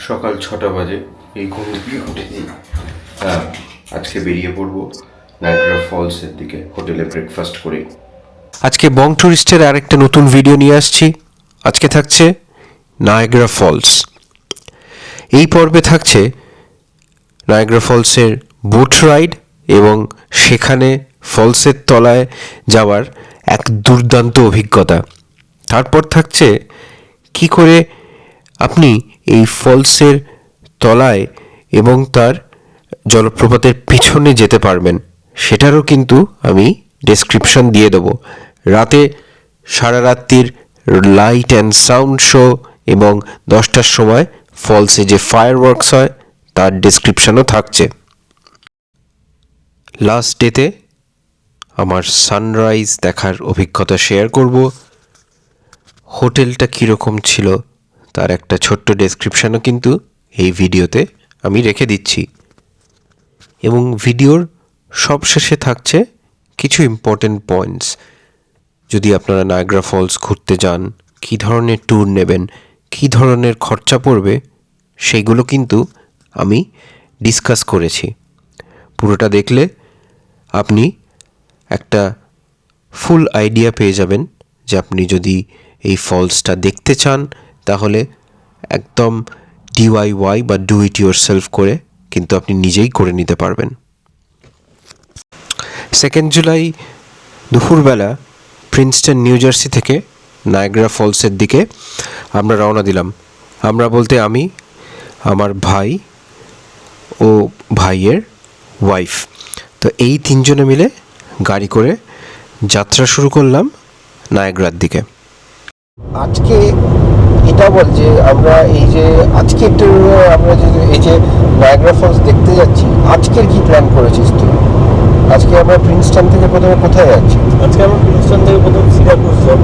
সকাল 6টা বাজে, এই ঘুম থেকে উঠেছি। আজকে বেরিয়ে পড়বো নায়াগ্রা ফলসের দিকে হোটেলে ব্রেকফাস্ট করে। আজকে বং টুরিস্টের আরেকটা নতুন ভিডিও নিয়ে আসছি। আজকে থাকছে নায়াগ্রা ফলস। এই পর্বে থাকছে নায়াগ্রা ফলসের বোট রাইড এবং সেখানে ফলসের তলায় যাওয়ার এক দুর্দান্ত অভিজ্ঞতা। তারপর থাকছে কি করে আপনি এই ফলসের তলায় এবং তার জলপ্রপাতের পিছনে যেতে পারবেন, সেটারও কিন্তু আমি ডেসক্রিপশন দিয়ে দেবো। রাতে সারা রাত্রির লাইট অ্যান্ড সাউন্ড শো এবং 10টার সময় ফলসে যে ফায়ারওয়ার্কস হয় তার ডেসক্রিপশনও থাকছে। লাস্ট ডেতে আমার সানরাইজ দেখার অভিজ্ঞতা শেয়ার করব। হোটেলটা কীরকম ছিল তার একটা ছোট্ট ডেসক্রিপশনও কিন্তু এই ভিডিওতে আমি রেখে দিচ্ছি। এবং ভিডিওর সবশেষে থাকছে কিছু ইম্পর্টেন্ট পয়েন্টস। যদি আপনারা নায়াগ্রা ফলস ঘুরতে যান, কী ধরনের ট্যুর নেবেন, কী ধরনের খরচা পড়বে, সেইগুলো কিন্তু আমি ডিসকাস করেছি। পুরোটা দেখলে আপনি একটা ফুল আইডিয়া পেয়ে যাবেন যে আপনি যদি এই ফলসটা দেখতে চান তাহলে একদম ডিআইওয়াই বা ডু ইট ইউর সেলফ করে কিন্তু আপনি নিজেই করে নিতে পারবেন। 2 জুলাই দুপুরবেলা প্রিন্সটন নিউ জার্সি থেকে নায়াগ্রা ফলসের দিকে আমরা রওনা দিলাম। আমরা বলতে আমি, আমার ভাই ও ভাইয়ের ওয়াইফ। তো এই 3 জনে মিলে গাড়ি করে যাত্রা শুরু করলাম নায়াগ্রার দিকে। আজকে এটা বল যে আমরা এই যে আজকে একটু আমরা যে এই যে নায়াগ্রা ফলস দেখতে যাচ্ছি, আজকের কি প্ল্যান করেছিস তুই? আজকে আমরা প্রিন্সটন থেকে প্রথমে কোথায় যাচ্ছি? আজকে আমরা প্রিন্সটন থেকে প্রথমে সিরাকুজ যাব।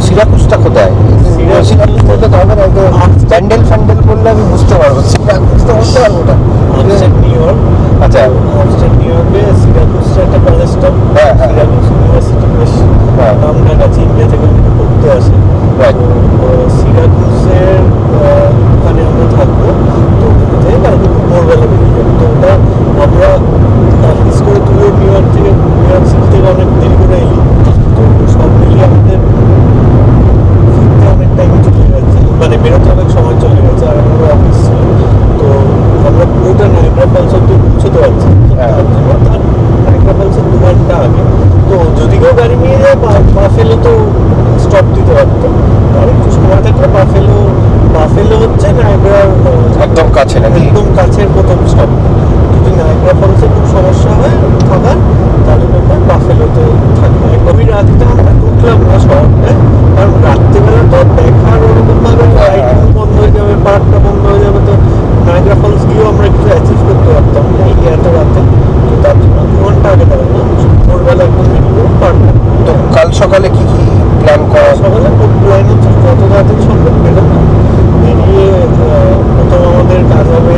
সিরাকুজটা কোথায়? সিরাকুজ বলতে তো হবে না, প্যান্ডেল ফ্যান্ডেল বললে আমি বুঝতে পারবো, সিরাকুজ তো বুঝতে পারবো না। New York. আচ্ছা, নিউ ইয়র্কে সিরাকুজটা একটা কলেজ টাউন। সিরাকুজ ইউনিভার্সিটি বেশ নাম ডাক আছে, ইন্ডিয়া থেকে অনেকে পড়তে আসে। সিরাকুজের ওখানে আমরা থাকবো। তো ওখান থেকে কালকে ভোরবেলা বেরিয়ে যাবো। তো ওটা আমরা মিস করে তুলে নিউ ইয়র্ক সিটি থেকে অনেক দেরি করে এলি। তো সব মিলিয়ে আমাদের ফিরতে অনেক টাইম চলে গেছে, মানে বেরোতে অনেক সময় চলে গেছে, আর আমাদের অফিস ছিল। তো আমরা পুরোটা নায়াগ্রা ফলস অব্দি পৌঁছতে পারছি। তার জন্য তার নায়াগ্রা ফলসের 2 ঘন্টা আগে। তো যদি কেউ গাড়ি নিয়ে যায় বাফেলো তো স্টপ দিতে পারতো, আর একটু সময় থাকলে বাফেলো হচ্ছে নায়াগ্রার একদম কাছে, নাকি একদম কাছের প্রথম স্টপ। যদি নায়াগ্রা ফলসে খুব সমস্যা হয় থাকার, তাহলে ব্যাপার বাফেলোতে থাকবে। একদমই রাতটা আমরা ঢুকলাম না শহরটায়, কারণ রাত্রিবেলা তো দেখার ওরকমভাবে লাইটিং বন্ধ হয়ে যাবে, পার্কটা বন্ধ হয়ে যাবে। তো নায়াগ্রা ফলস গিয়েও আমরা কিছু অ্যাচিভ করতে পারতাম না এই এত রাতে। তো তার জন্য 2 ঘন্টা আগে দাঁড়ালাম, ভোরবেলা একদম বেরিয়ে পার্কটা। তো কাল সকালে কি কি প্ল্যান করা? সকালে প্ল্যান হচ্ছে যত তাড়াতাড়ি সম্ভব বেরোবো। বেরিয়ে প্রথম আমাদের কাজ হবে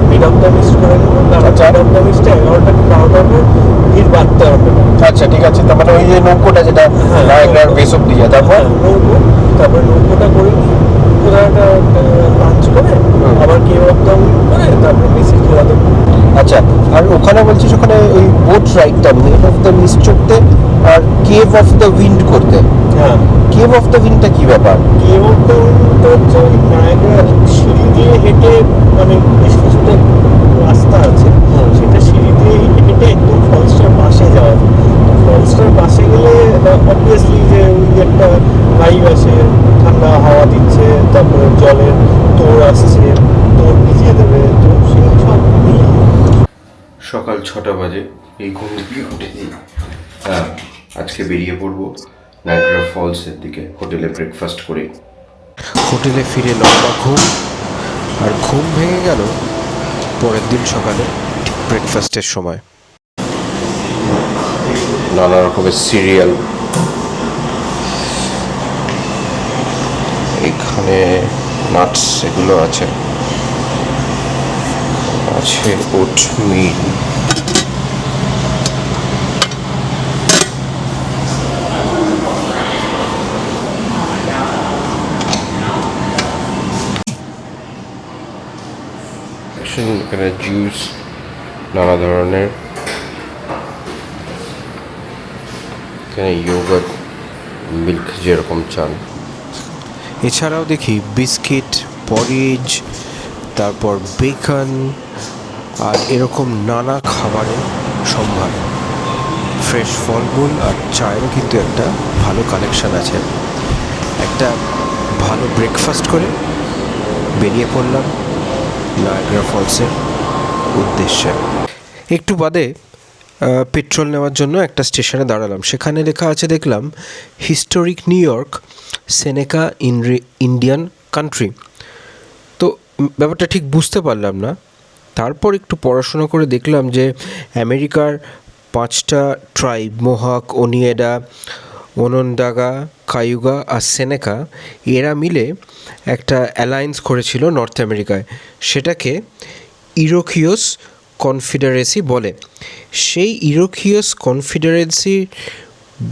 মিড অফ দ্য মিস্ট করে নেবো। মিড অফ দ্য মিস্টে 11টা কি 12টার পর ভিড় বাড়তে হবে। আচ্ছা, ঠিক আছে। তার মানে ওই যে নৌকোটা যেটা নায়াগ্রার বেস অব্দি যায়, তারপর নৌকোটা করে নিয়ে কোথাও একটা লাঞ্চ করে আবার কেভ অফ দ্য মিস্ট করে তারপর বেশি খেলা দেবো। আচ্ছা, আর ওখানে বলছিস ওখানে ওই বোট রাইডটা মিড অফ দ্য মিস্ট চড়তে আর কেভ অফ দ্য উইন্ড করতে। হ্যাঁ, কেভ অফ দ্য উইন্ডটা কি ব্যাপার? কেভ অফ দ্য উইন্ডটা হচ্ছে ওই নায়াগ্রার সিঁড়ি দিয়ে হেঁটে, মানে বেশ কিছুটা রাস্তা আছে, সেটা সিঁড়ি দিয়ে হেঁটে একদম ফলসটার পাশে যাওয়া যায়। ফলসটার পাশে গেলে অবভিয়াসলি যে ওই একটা ভাইব আসে, ঠান্ডা হাওয়া দিচ্ছে, তারপরে জলের তোড় আসছে, তোড় ভিজিয়ে দেবে। তো সেই সব মিলিয়ে সকাল 6টা বাজে, এই ঘুম থেকে উঠেছি। আজকে বেরিয়ে পড়বো নায়াগ্রা ফলসের দিকে হোটেলে ব্রেকফাস্ট করে। হোটেলে ফিরে লম্বা ঘুম, আর ঘুম ভেঙে গেল পরের দিন সকালে ঠিক ব্রেকফাস্টের সময়। নানা রকমের সিরিয়াল, এখানে নাটস এগুলো আছে ওটমিল, সেকশন, এখানে জুস নানা ধরনের, এখানে ইয়োগার্ট, মিল্ক যেরকম চান। এছাড়াও দেখি বিস্কিট, পরিজ, তারপর বেকন আর এরকম নানা খাবারের সম্ভার। ফ্রেশ ফলমূল আর চায়েরও কিন্তু একটা ভালো কালেকশন আছে। একটা ভালো ব্রেকফাস্ট করে বেরিয়ে পড়লাম নায়াগ্রা ফলসের উদ্দেশ্যে। একটু বাদে পেট্রোল নেওয়ার জন্য একটা স্টেশনে দাঁড়ালাম। সেখানে লেখা আছে দেখলাম হিস্টোরিক নিউ ইয়র্ক সেনেকা ইন্ডিয়ান কান্ট্রি। তো ব্যাপারটা ঠিক বুঝতে পারলাম না। তারপর একটু পড়াশোনা করে দেখলাম যে আমেরিকার 5টা ট্রাইব, মোহাক, ওনিয়েডা, ওনন্দাগা, কায়ুগা আর সেনেকা, এরা মিলে একটা অ্যালায়েন্স করেছিল নর্থ আমেরিকায়। সেটাকে ইরোকিয়াস কনফেডারেসি বলে। সেই ইরোকিয়াস কনফেডারেসির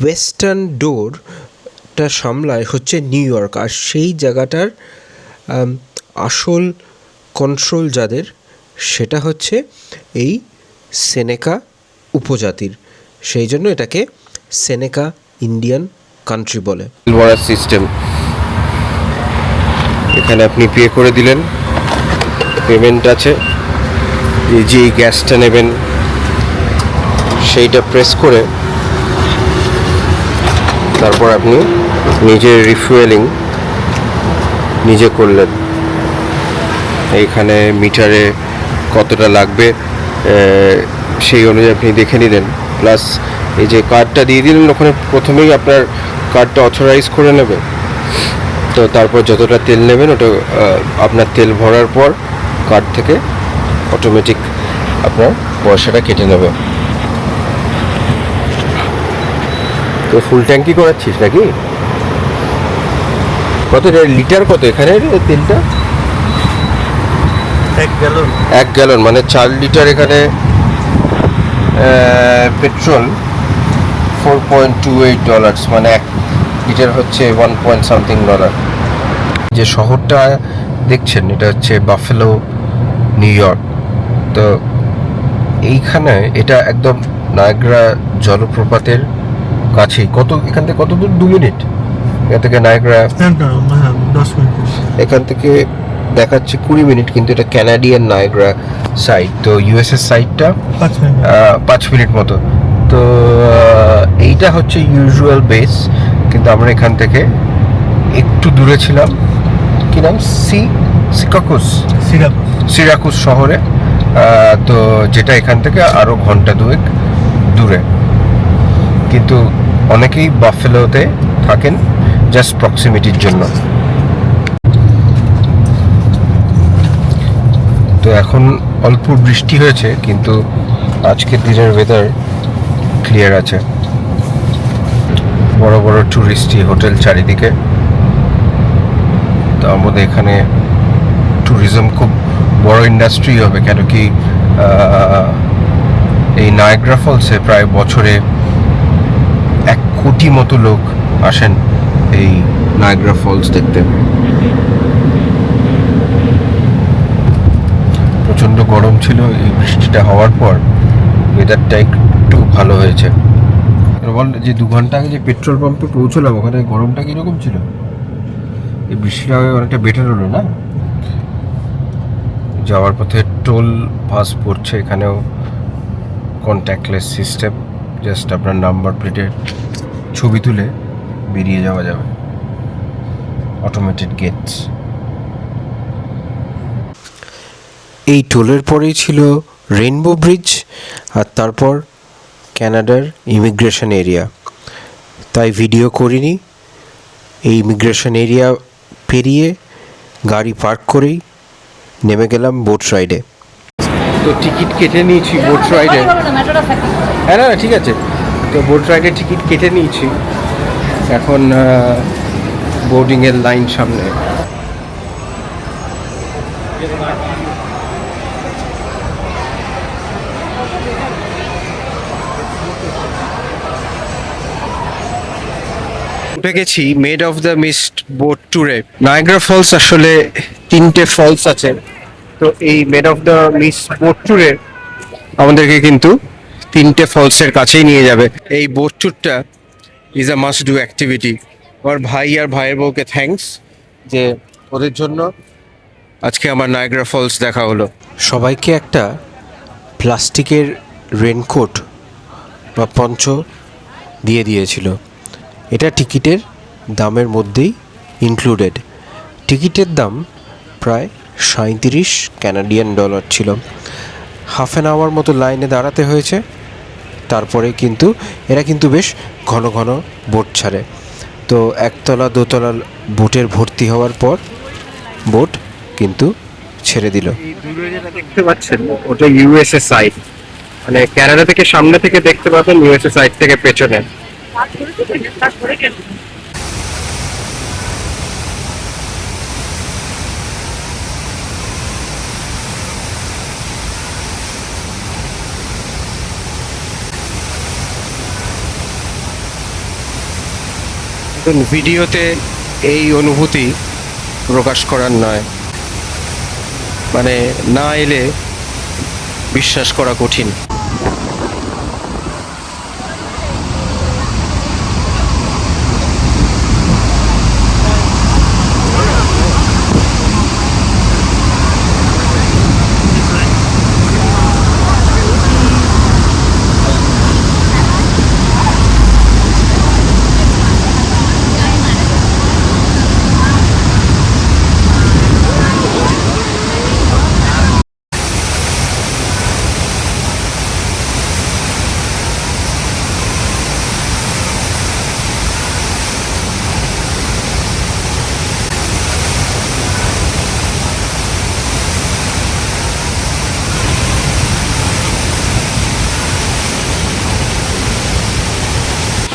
ওয়েস্টার্ন ডোরটা সামলায় হচ্ছে নিউ ইয়র্ক। আর সেই জায়গাটার আসল কন্ট্রোল যাদের, সেটা হচ্ছে এই সেনেকা উপজাতির। সেই জন্য এটাকে সেনেকা ইন্ডিয়ান কান্ট্রি বলে। ভরার সিস্টেম, এখানে আপনি পে করে দিলেন, পেমেন্ট আছে, এই যে গ্যাসটা নেবেন সেইটা প্রেস করে তারপর আপনি নিজের রিফুয়েলিং নিজে করলেন। এইখানে মিটারে কতটা লাগবে সেই অনুযায়ী আপনি দেখে নিলেন। প্লাস এই যে কার্ডটা দিয়ে দিলেন, ওখানে প্রথমেই আপনার কার্ডটা অথরাইজ করে নেবে। তো তারপর যতটা তেল নেবেন ওটা আপনার তেল ভরার পর কার্ড থেকে অটোমেটিক আপনার পয়সাটা কেটে নেবে। তো ফুল ট্যাঙ্কি করাচ্ছিস নাকি? কত লিটার, কত এখানে তেলটা? 1 গ্যালন মানে 4 লিটার। এখানে পেট্রোল $4.28, মানে 1 লিটার হচ্ছে 1 পয়েন্ট সামথিং ডলার। যে শহরটা দেখছেন এটা হচ্ছে বাফেলো, নিউ ইয়র্ক। তো এইখানে এটা একদম নায়াগ্রা জলপ্রপাতের কাছেই। কত এখান থেকে কত দূর? 2 মিনিট এখান থেকে নায়াগ্রা। 10 মিনিট। এখান থেকে দেখাচ্ছে 20 মিনিট, কিন্তু এটা ক্যানাডিয়ান নায়াগ্রা সাইড। তো ইউএসএর সাইডটা 5 মিনিট মতো। তো এইটা হচ্ছে ইউজুয়াল বেস, কিন্তু আমরা এখান থেকে একটু দূরে ছিলাম। কি নাম? সিরাকুস শহরে। তো যেটা এখান থেকে আরও ঘন্টা 2 দূরে। কিন্তু অনেকেই বাফেলোতে থাকেন জাস্ট প্রক্সিমিটির জন্য। তো এখন অল্প বৃষ্টি হয়েছে, কিন্তু আজকের দিনের ওয়েদার ক্লিয়ার আছে। বড় বড় টুরিস্টি হোটেল চারিদিকে। তো আমাদের এখানে ট্যুরিজম খুব বড় ইন্ডাস্ট্রি হবে, কেন কি এই নায়াগ্রা ফলসে প্রায় বছরে 1 কোটি মতো লোক আসেন এই নায়াগ্রা ফলস দেখতে। প্রচণ্ড গরম ছিল, এই বৃষ্টিটা হওয়ার পর ওয়েদারটা একটু ভালো হয়েছে। বল, যে 2 ঘন্টা আগে যে পেট্রোল পাম্পে পৌঁছলাম, ওখানে গরমটা কীরকম ছিল? এই বৃষ্টিটা অনেকটা বেটার হলো না? যাওয়ার পথে টোল পাস পড়ছে, এখানেও কন্ট্যাক্টলেস সিস্টেম। জাস্ট আপনার নাম্বার প্লেটের ছবি তুলে বেরিয়ে যাওয়া যাবে। Automated gates. এই টোলের পরেই ছিল রেইনবো ব্রিজ, আর তারপর কানাডার ইমিগ্রেশন এরিয়া। তাই ভিডিও করিনি। এই ইমিগ্রেশন এরিয়া পেরিয়ে গাড়ি পার্ক করেই নেমে গেলাম বোট রাইডে। তো টিকিট কেটে নিয়েছি বোট রাইডে। হ্যাঁ, না ঠিক আছে। তো বোট রাইডে টিকিট কেটে নিয়েছি। এখন বোর্ডিংয়ের লাইন সামনে। উঠে গেছি made of the mist boat ট্যুরে। নায়াগ্রা ফলস আসলে 3টে ফলস আছে। তো এই made of the miss boat ট্যুরে আমাদেরকে কিন্তু 3টে ফলসের কাছেই নিয়ে যাবে। এই বোট ট্যুরটা is a must do activity. আমার ভাই আর ভাইয়ের বউকে থ্যাঙ্কস যে ওদের জন্য আজকে আমার নায়াগ্রা ফলস দেখা হলো। সবাইকে একটা প্লাস্টিকের রেনকোট বা পঞ্চ দিয়ে দিয়েছিল। এটা টিকিটের দামের মধ্যেই ইনক্লুডেড। টিকিটের দাম প্রায় 37 কানাডিয়ান ডলার ছিল। হাফ অ্যান আওয়ার মতো লাইনে দাঁড়াতে হয়েছে। তারপরে কিন্তু এরা কিন্তু বেশ ঘন ঘন বোট ছাড়ে। তো একতলা দোতলা বোটের ভর্তি হওয়ার পর বোট কিন্তু ছেড়ে দিল। এই দূরে যেটা দেখতে পাচ্ছেন ওটা ইউএসএ সাইড, মানে কানাডা থেকে সামনে থেকে দেখতে পাবেন, ইউএসএ সাইড থেকে পেছনে। ভিডিওতে এই অনুভূতি প্রকাশ করার নয়, মানে না এলে বিশ্বাস করা কঠিন।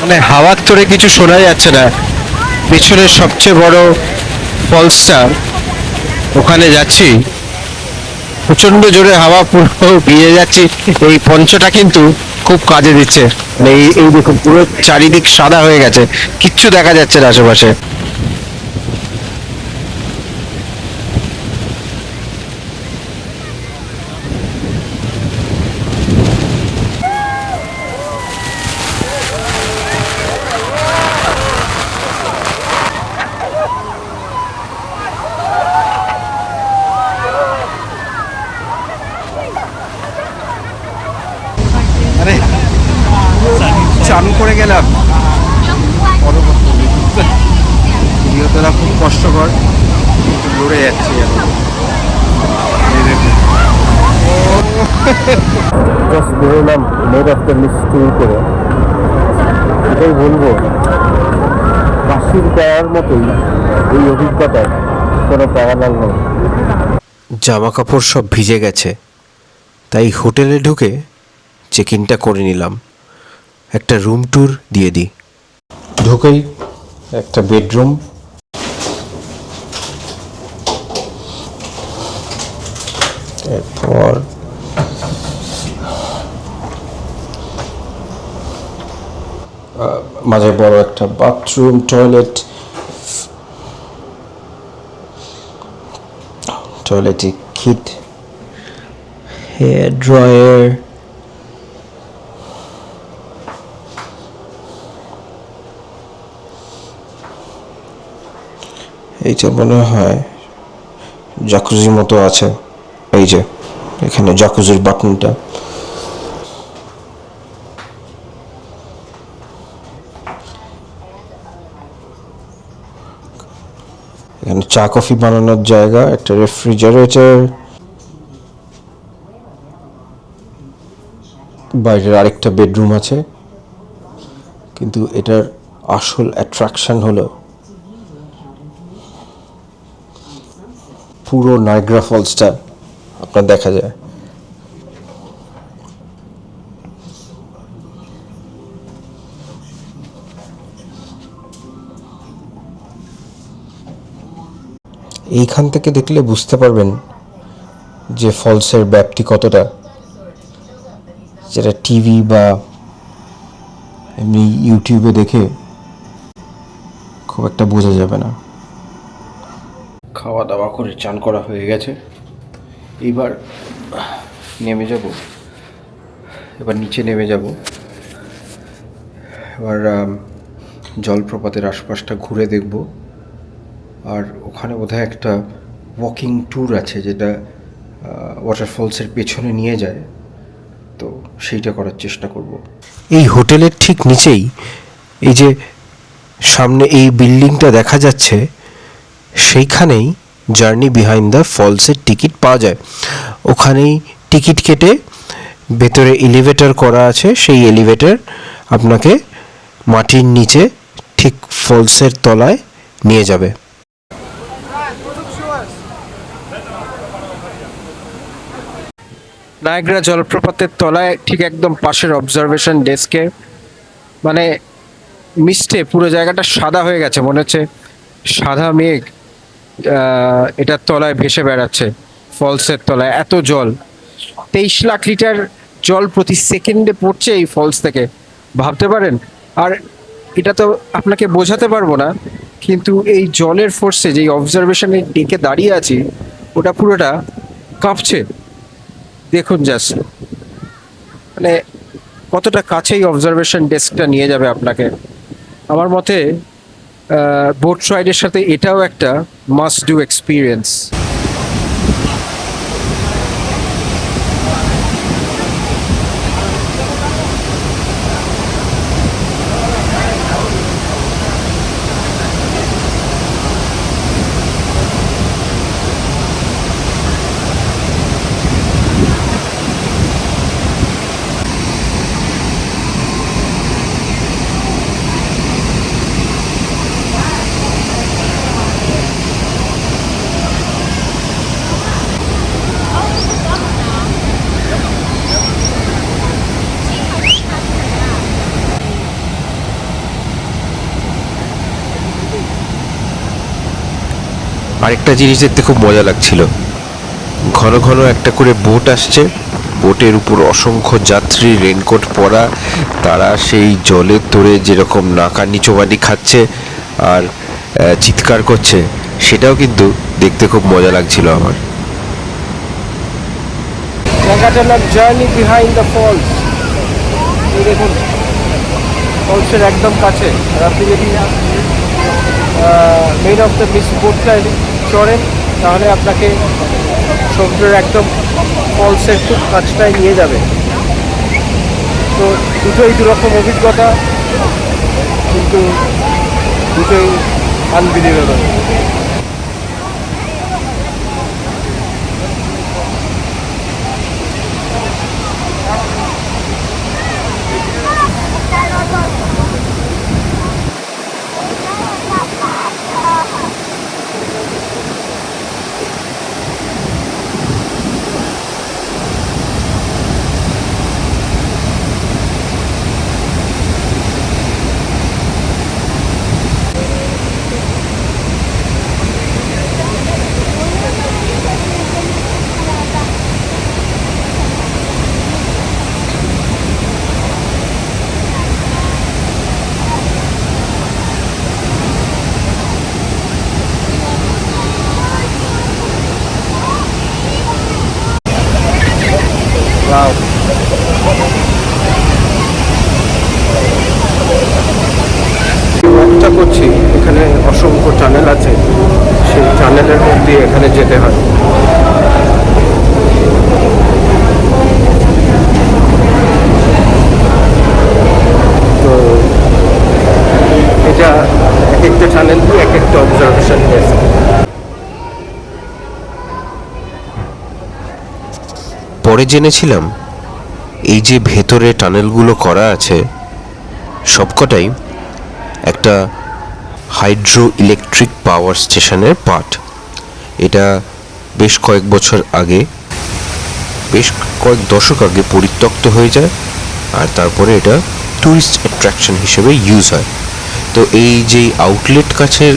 মানে হাওয়ার তোরে কিছু শোনা যাচ্ছে না। পিছনের সবচেয়ে বড় ফলসটা, ওখানে যাচ্ছি, প্রচন্ড জোরে হাওয়া, পুরো ভিজে যাচ্ছি। এই পঞ্চটা কিন্তু খুব কাজে দিচ্ছে। মানে এই দেখুন পুরো চারিদিক সাদা হয়ে গেছে, কিচ্ছু দেখা যাচ্ছে না আশেপাশে। আরে চান করে গেলাম, ভিডিও তোলা খুব কষ্টকর, লড়ে যাচ্ছি এখন। জাস্ট বেরোলাম made of the miss tour করে। এটাই বলবো, কাশির প্যারার মতোই এই অভিজ্ঞতায় কোনো প্যারালাল নেই। জামা কাপড় সব ভিজে গেছে, তাই হোটেলে ঢুকে চেক ইনটা করে নিলাম। একটা রুম ট্যুর দিয়ে দিই। ঢুকেই একটা বেডরুম, এরপর মাঝে বড় একটা বাথরুম, টয়লেট, টয়লেটে কিট, হেয়ার ড্রায়ার, এইটা মনে হয় জাকুজির মতো আছে। এই যে এখানে জাকুজির বাটনটা। এখানে চা কফি বানানোর জায়গা, একটা রেফ্রিজারেটর, বাইরের আরেকটা বেডরুম আছে। কিন্তু এটার আসল অ্যাট্রাকশন হলো পুরো নায়াগ্রা ফলসটা আপনার দেখা যায়। এইখান থেকে দেখলে বুঝতে পারবেন যে ফলসের ব্যাপ্তি কতটা, যেটা টিভি বা এমনি ইউটিউবে দেখে খুব একটা বোঝা যাবে না। খাওয়া দাওয়া করে চান করা হয়ে গেছে, এইবার নেমে যাব, এবার নিচে নেমে যাব। এবার জলপ্রপাতের আশপাশটা ঘুরে দেখব। আর ওখানে বোধহয় একটা ওয়াকিং ট্যুর আছে যেটা ওয়াটারফলসের পেছনে নিয়ে যায়, তো সেইটা করার চেষ্টা করব। এই হোটেলের ঠিক নিচেই এই যে সামনে এই বিল্ডিংটা দেখা যাচ্ছে, সেইখানেই জার্নি বিহাইন্ড দ্য ফলসের টিকিট পাওয়া যায়। ওখানেই টিকিট কেটে ভেতরে এলিভেটর করা আছে, সেই এলিভেটর আপনাকে মাটির নিচে ঠিক ফলসের তলায় নিয়ে যাবে। নায়াগ্রা জলপ্রপাতের তলায় ঠিক একদম পাশের অবজারভেশন ডেস্কে, মানে মিস্টে পুরো জায়গাটা সাদা হয়ে গেছে, মনে হচ্ছে সাদা মেঘ এটার তলায় ভেসে বেড়াচ্ছে। ফলসের তলায় এত জল, 23 লাখ লিটার জল প্রতি সেকেন্ডে পড়ছে এই ফলস থেকে, ভাবতে পারেন। আর এটা তো আপনাকে বোঝাতে পারবো না, কিন্তু এই জলের ফোর্সে যেই অবজারভেশনে ডেকে দাঁড়িয়ে আছি, ওটা পুরোটা কাঁপছে। দেখুন জাস্ট, মানে কতটা কাছেই অবজারভেশন ডেস্কটা নিয়ে যাবে আপনাকে। আমার মতে বোট রাইডের সাথে এটাও একটা মাস্ট ডু এক্সপিরিয়েন্স। আরেকটা জিনিস দেখতে খুব মজা লাগছিল, ঘন ঘন একটা করে বোট আসছে, বোটের উপর অসংখ্য যাত্রী রেনকোট পরা, তারা সেই জলের তোড়ে যেরকম নাকানি চোবানি খাচ্ছে আর চিৎকার করছে, সেটাও কিন্তু দেখতে খুব মজা লাগছিল আমার। জায়গাটার নাম জার্নি বিহাইন্ড দ্য ফলস। এই দেখুন ফলসের একদম কাছে। আর আপনি যদি মেইন অফ দ্য মিস বোটটায় চড়েন, তাহলে আপনাকে সমুদ্রের একদম ফলসের খুব কাছটায় নিয়ে যাবে। তো দুটোই দুরকম অভিজ্ঞতা, কিন্তু দুটোই আনবিলিভেবল। Wow. ওয়াকটা করছি, এখানে অসংখ্য টানেল আছে, সেই টানেলের মধ্যে এখানে যেতে হয়। তো এটা এক একটা টানেল দিয়ে এক একটা অবজারভেশন ডেস্ক। পরে জেনেছিলাম এই যে ভেতরে টানেলগুলো করা আছে সবকটাই একটা হাইড্রো ইলেকট্রিক পাওয়ার স্টেশনের পার্ট। এটা বেশ কয়েক বছর আগে, বেশ কয়েক দশক আগে পরিত্যক্ত হয়ে যায়, আর তারপরে এটা ট্যুরিস্ট অ্যাট্রাকশন হিসেবে ইউজ হয়। তো এই যে আউটলেট কাছের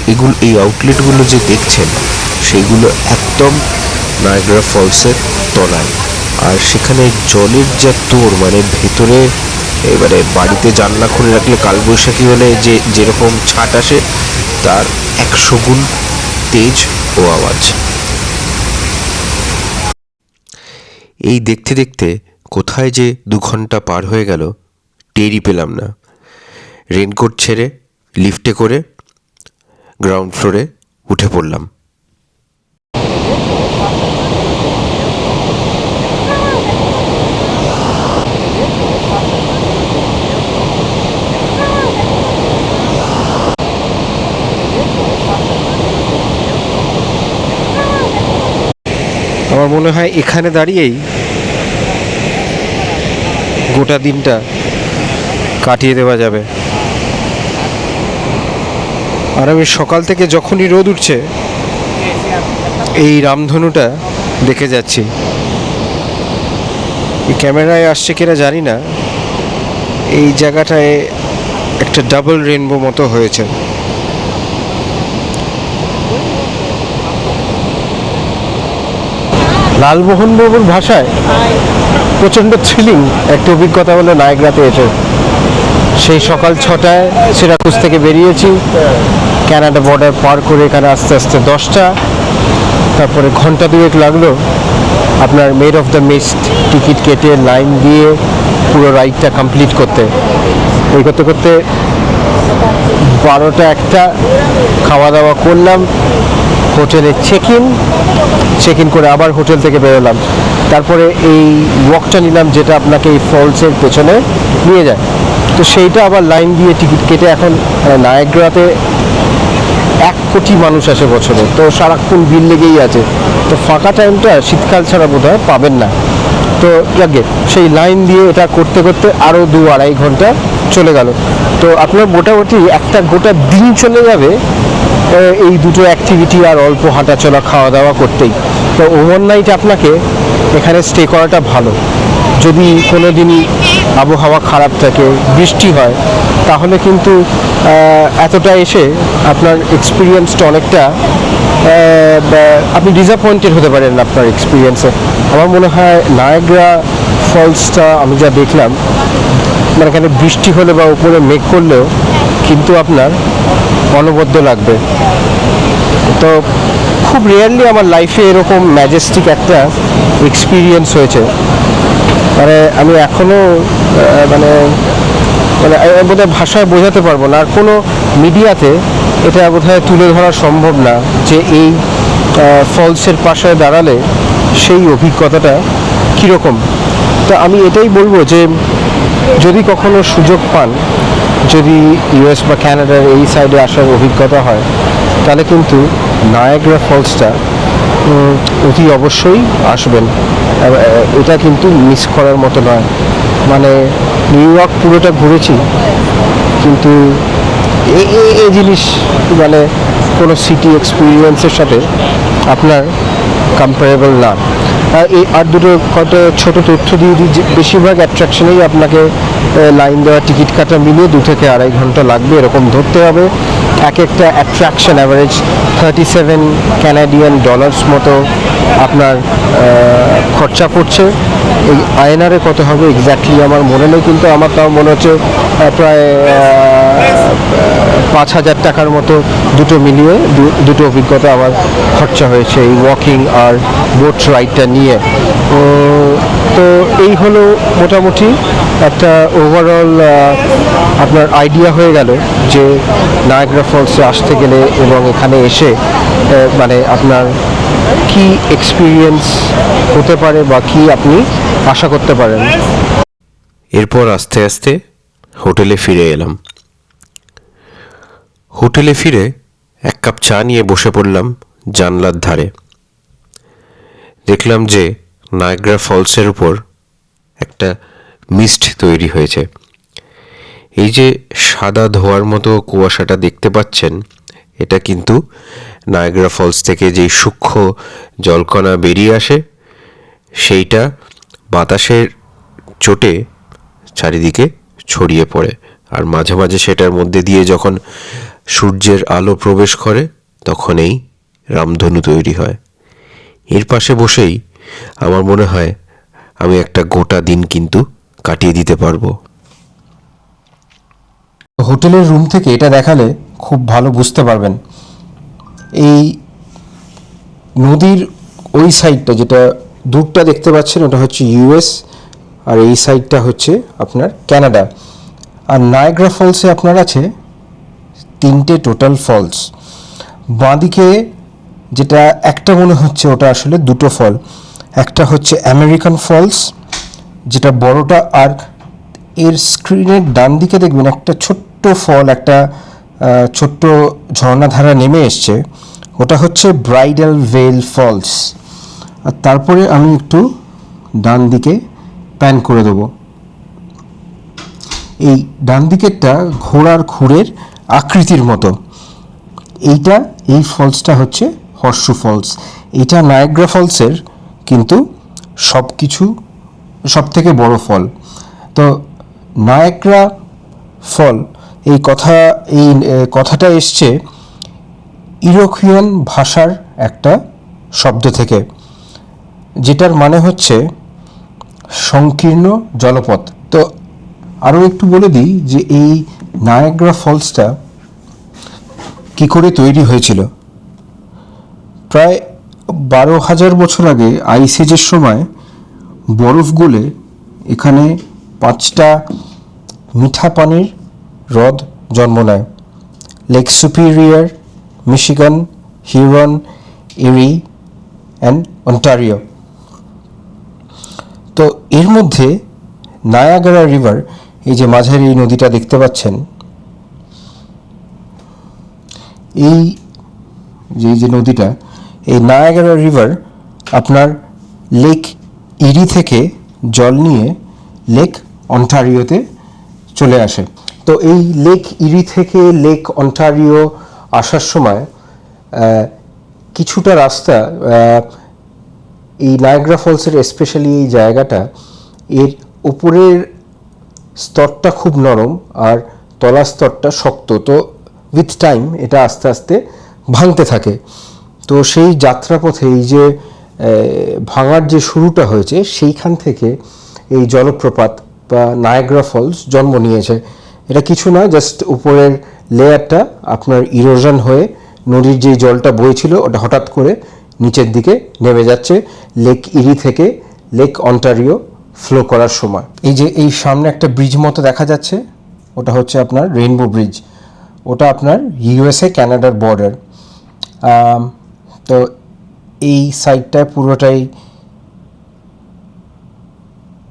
এই আউটলেটগুলো যে দেখছেন, সেইগুলো একদম নায়াগ্রা ফলসের তলায়। আর সেখানে জলের যা তোড়, মানে ভেতরে এবারে বাড়িতে জানলা খুলে রাখলে কালবৈশাখী হলে যেরকম ছাট আসে, তার 100 গুণ তেজ ও আওয়াজ। এই দেখতে দেখতে কোথায় যে 2 ঘন্টা পার হয়ে গেল টেরই পেলাম না। রেনকোট ছেড়ে লিফটে করে গ্রাউন্ড ফ্লোরে উঠে পড়লাম। আমার মনে হয় এখানে দাঁড়িয়েই গোটা দিনটা কাটিয়ে দেওয়া যাবে। আর আমি সকাল থেকে যখনই রোদ উঠছে এই রামধনুটা দেখে যাচ্ছি। এই ক্যামেরায় আসছে কিনা জানি না, এই জায়গাটায় একটা ডাবল রেনবো মতো হয়েছে। লালমোহন বাবুর ভাষায় প্রচণ্ড থ্রিলিং একটা অভিজ্ঞতা হলো নায়াগ্রাতে এসে। সেই সকাল 6টায় সিরাকুজ থেকে বেরিয়েছি, কানাডা বর্ডার পার করে এখানে আস্তে আস্তে 10টা, তারপরে ঘন্টা 2 লাগলো আপনার made of the mist ticket কেটে লাইন দিয়ে পুরো রাইডটা কমপ্লিট করতে। এই করতে করতে 12টা 1টা খাওয়া দাওয়া করলাম, হোটেলে চেক ইন করে আবার হোটেল থেকে বেরোলাম। তারপরে এই ওয়াকটা নিলাম যেটা আপনাকে এই ফলসের পেছনে নিয়ে যায়। তো সেইটা আবার লাইন দিয়ে টিকিট কেটে, এখন নায়াগ্রাতে 1 কোটি মানুষ আসে বছরে, তো সারাক্ষণ ভিড় লেগেই আছে। তো ফাঁকা টাইমটা শীতকাল ছাড়া বোধহয় পাবেন না। তো লাগে সেই লাইন দিয়ে এটা করতে করতে আরও 2-2.5 ঘন্টা চলে গেল। তো আপনার মোটামুটি একটা গোটা দিন চলে যাবে এই দুটো অ্যাক্টিভিটি আর অল্প হাঁটাচলা খাওয়া দাওয়া করতেই। তো ওভারনাইট আপনাকে এখানে স্টে করাটা ভালো। যদি কোনো দিন আবহাওয়া খারাপ থাকে, বৃষ্টি হয়, তাহলে কিন্তু এতটা এসে আপনার এক্সপিরিয়েন্সটা অনেকটা আপনি ডিসঅ্যাপয়েন্টেড হতে পারেন আপনার এক্সপিরিয়েন্সে। আমার মনে হয় নায়াগ্রা ফলসটা আমি যা দেখলাম, মানে এখানে বৃষ্টি হলে বা উপরে মেঘ করলেও কিন্তু আপনার অনবদ্য লাগবে। তো খুব রেয়ারলি আমার লাইফে এরকম ম্যাজেস্টিক একটা এক্সপিরিয়েন্স হয়েছে। মানে আমি এখনও মানে মানে বোধহয় ভাষায় বোঝাতে পারবো না। আর কোনো মিডিয়াতে এটা বোধহয় তুলে ধরা সম্ভব না যে এই ফলসের পাশে দাঁড়ালে সেই অভিজ্ঞতাটা কীরকম। তো আমি এটাই বলবো যে যদি কখনো সুযোগ পান, যদি ইউএস বা ক্যানাডার এই সাইডে আসার অভিজ্ঞতা হয়, তাহলে কিন্তু নায়াগ্রা ফলসটা অতি অবশ্যই আসবেন। এটা কিন্তু মিস করার মতো নয়। মানে নিউ ইয়র্ক পুরোটা ঘুরেছি, কিন্তু এই জিনিস মানে কোনো সিটি এক্সপিরিয়েন্সের সাথে আপনার কম্পারেবল না। আর দুটো কত ছোটো তথ্য দিয়ে দিই, বেশিরভাগ অ্যাট্রাকশনেই আপনাকে লাইন দেওয়া টিকিট কাটা মিলিয়ে 2 থেকে 2.5 ঘন্টা লাগবে এরকম ধরতে হবে। এক একটা অ্যাট্রাকশন অ্যাভারেজ $37 ক্যানাডিয়ান মতো আপনার খরচা পড়ছে। এই আইএনআরে কত হবে এক্স্যাক্টলি আমার মনে নেই, কিন্তু আমার তাও মনে হচ্ছে প্রায় 5,000 টাকার মতো দুটো মিলিয়ে দুটো অভিজ্ঞতা আমার খরচা হয়েছে এই ওয়াকিং আর বোট রাইডটা নিয়ে। তো এই হলো মোটামুটি একটা ওভারঅল আপনার আইডিয়া হয়ে গেল যে নায়াগ্রা ফলসে আসতে গেলে এবং এখানে এসে মানে আপনার কি এক্সপিরিয়েন্স হতে পারে বা কি আপনি আশা করতে পারেন। এরপর আস্তে আস্তে হোটেলে ফিরে এলাম। হোটেলে ফিরে 1 কাপ চা নিয়ে বসে পড়লাম জানলার ধারে। দেখলাম যে নায়াগ্রা ফলসের উপর একটা মিস্ট তৈরি হয়েছে। এই যে সাদা ধোয়ার মতো কুয়াশাটা দেখতে পাচ্ছেন, এটা কিন্তু নায়াগ্রা ফলস থেকে যেই সূক্ষ্ম জলকণা বেরিয়ে আসে সেইটা বাতাসের চোটে চারিদিকে ছড়িয়ে পড়ে, আর মাঝে মাঝে সেটার মধ্যে দিয়ে যখন সূর্যের আলো প্রবেশ করে তখন এই রামধনু তৈরি হয়। এর পাশে বসেই আমার মনে হয় আমি একটা গোটা দিন কিন্তু কাটিয়ে দিতে পারবো। হোটেলের রুম থেকে এটা দেখালে খুব ভালো বুঝতে পারবেন। এই নদীর ওই সাইডটা যেটা দূরটা দেখতে পাচ্ছেন ওটা হচ্ছে ইউএস, আর এই সাইডটা হচ্ছে আপনার ক্যানাডা। আর নায়াগ্রা ফলসে আপনার আছে 3টে টোটাল ফলস। বাঁদিকে যেটা একটা মনে হচ্ছে ওটা আসলে 2টো ফল, একটা হচ্ছে আমেরিকান ফলস যেটা বড়টা, আর এর স্ক্রিনের ডান দিকে দেখবেন একটা ছোট্ট ফল, একটা ছোট্ট ঝর্ণাধারা নেমে এসছে, ওটা হচ্ছে ব্রাইডাল ভেল ফলস। আর তারপরে আমি একটু ডান দিকে প্যান করে দেবো। এই ডান দিকেরটা ঘোড়ার খুরের আকৃতির মতো, এই ফলসটা হচ্ছে হর্সু ফলস। এটা নায়াগ্রা ফলসের কিন্তু সব থেকে বড় ফল। তো নায়াগ্রা ফল এই কথাটা এসছে ইরোকুয়ান ভাষার একটা শব্দ থেকে, যেটার মানে হচ্ছে সংকীর্ণ জলপথ। তো আরও একটু বলে দিই যে এই নায়াগ্রা ফলসটা কী করে তৈরি হয়েছিল। প্রায় 12,000 বছর আগে আইস এজের সময় বরফ গলে এখানে 5টা মিঠা পানির হ্রদ জন্ম নেয়: lake Superior, Michigan, Huron, Erie and Ontario. তো এর মধ্যে নায়াগ্রা রিভার, এই যে মাঝের এই নদীটা দেখতে পাচ্ছেন, এই যে নদীটা, এই নায়াগ্রা রিভার আপনার লেক ইরি থেকে জল নিয়ে লেক অন্টারিওতে চলে আসে। তো এই লেক ইরি থেকে লেক অন্টারিও আসার সময় কিছুটা রাস্তা, এই নায়াগ্রা ফলসের স্পেশালি এই জায়গাটা, এর উপরের স্তরটা খুব নরম আর তলার স্তরটা শক্ত। তো উইথ টাইম এটা আস্তে আস্তে ভাঙতে থাকে। তো সেই যাত্রাপথে এই যে ভাঙার যে শুরুটা হয়েছে, সেইখান থেকে এই জলপ্রপাত বা নায়াগ্রা ফলস জন্ম নিয়েছে। এটা কিছু না, জাস্ট উপরের লেয়ারটা আপনার ইরোশন হয়ে নদীর যে জলটা বইছিল ওটা হঠাৎ করে নিচের দিকে নেমে যাচ্ছে লেক ইরি থেকে লেক অন্টারিও ফ্লো করার সময়। এই সামনে একটা ব্রিজ মতো দেখা যাচ্ছে, ওটা হচ্ছে আপনার রেইনবো ব্রিজ। ওটা আপনার ইউএসএ ক্যানাডার বর্ডার। তো এই সাইডটায় পুরোটাই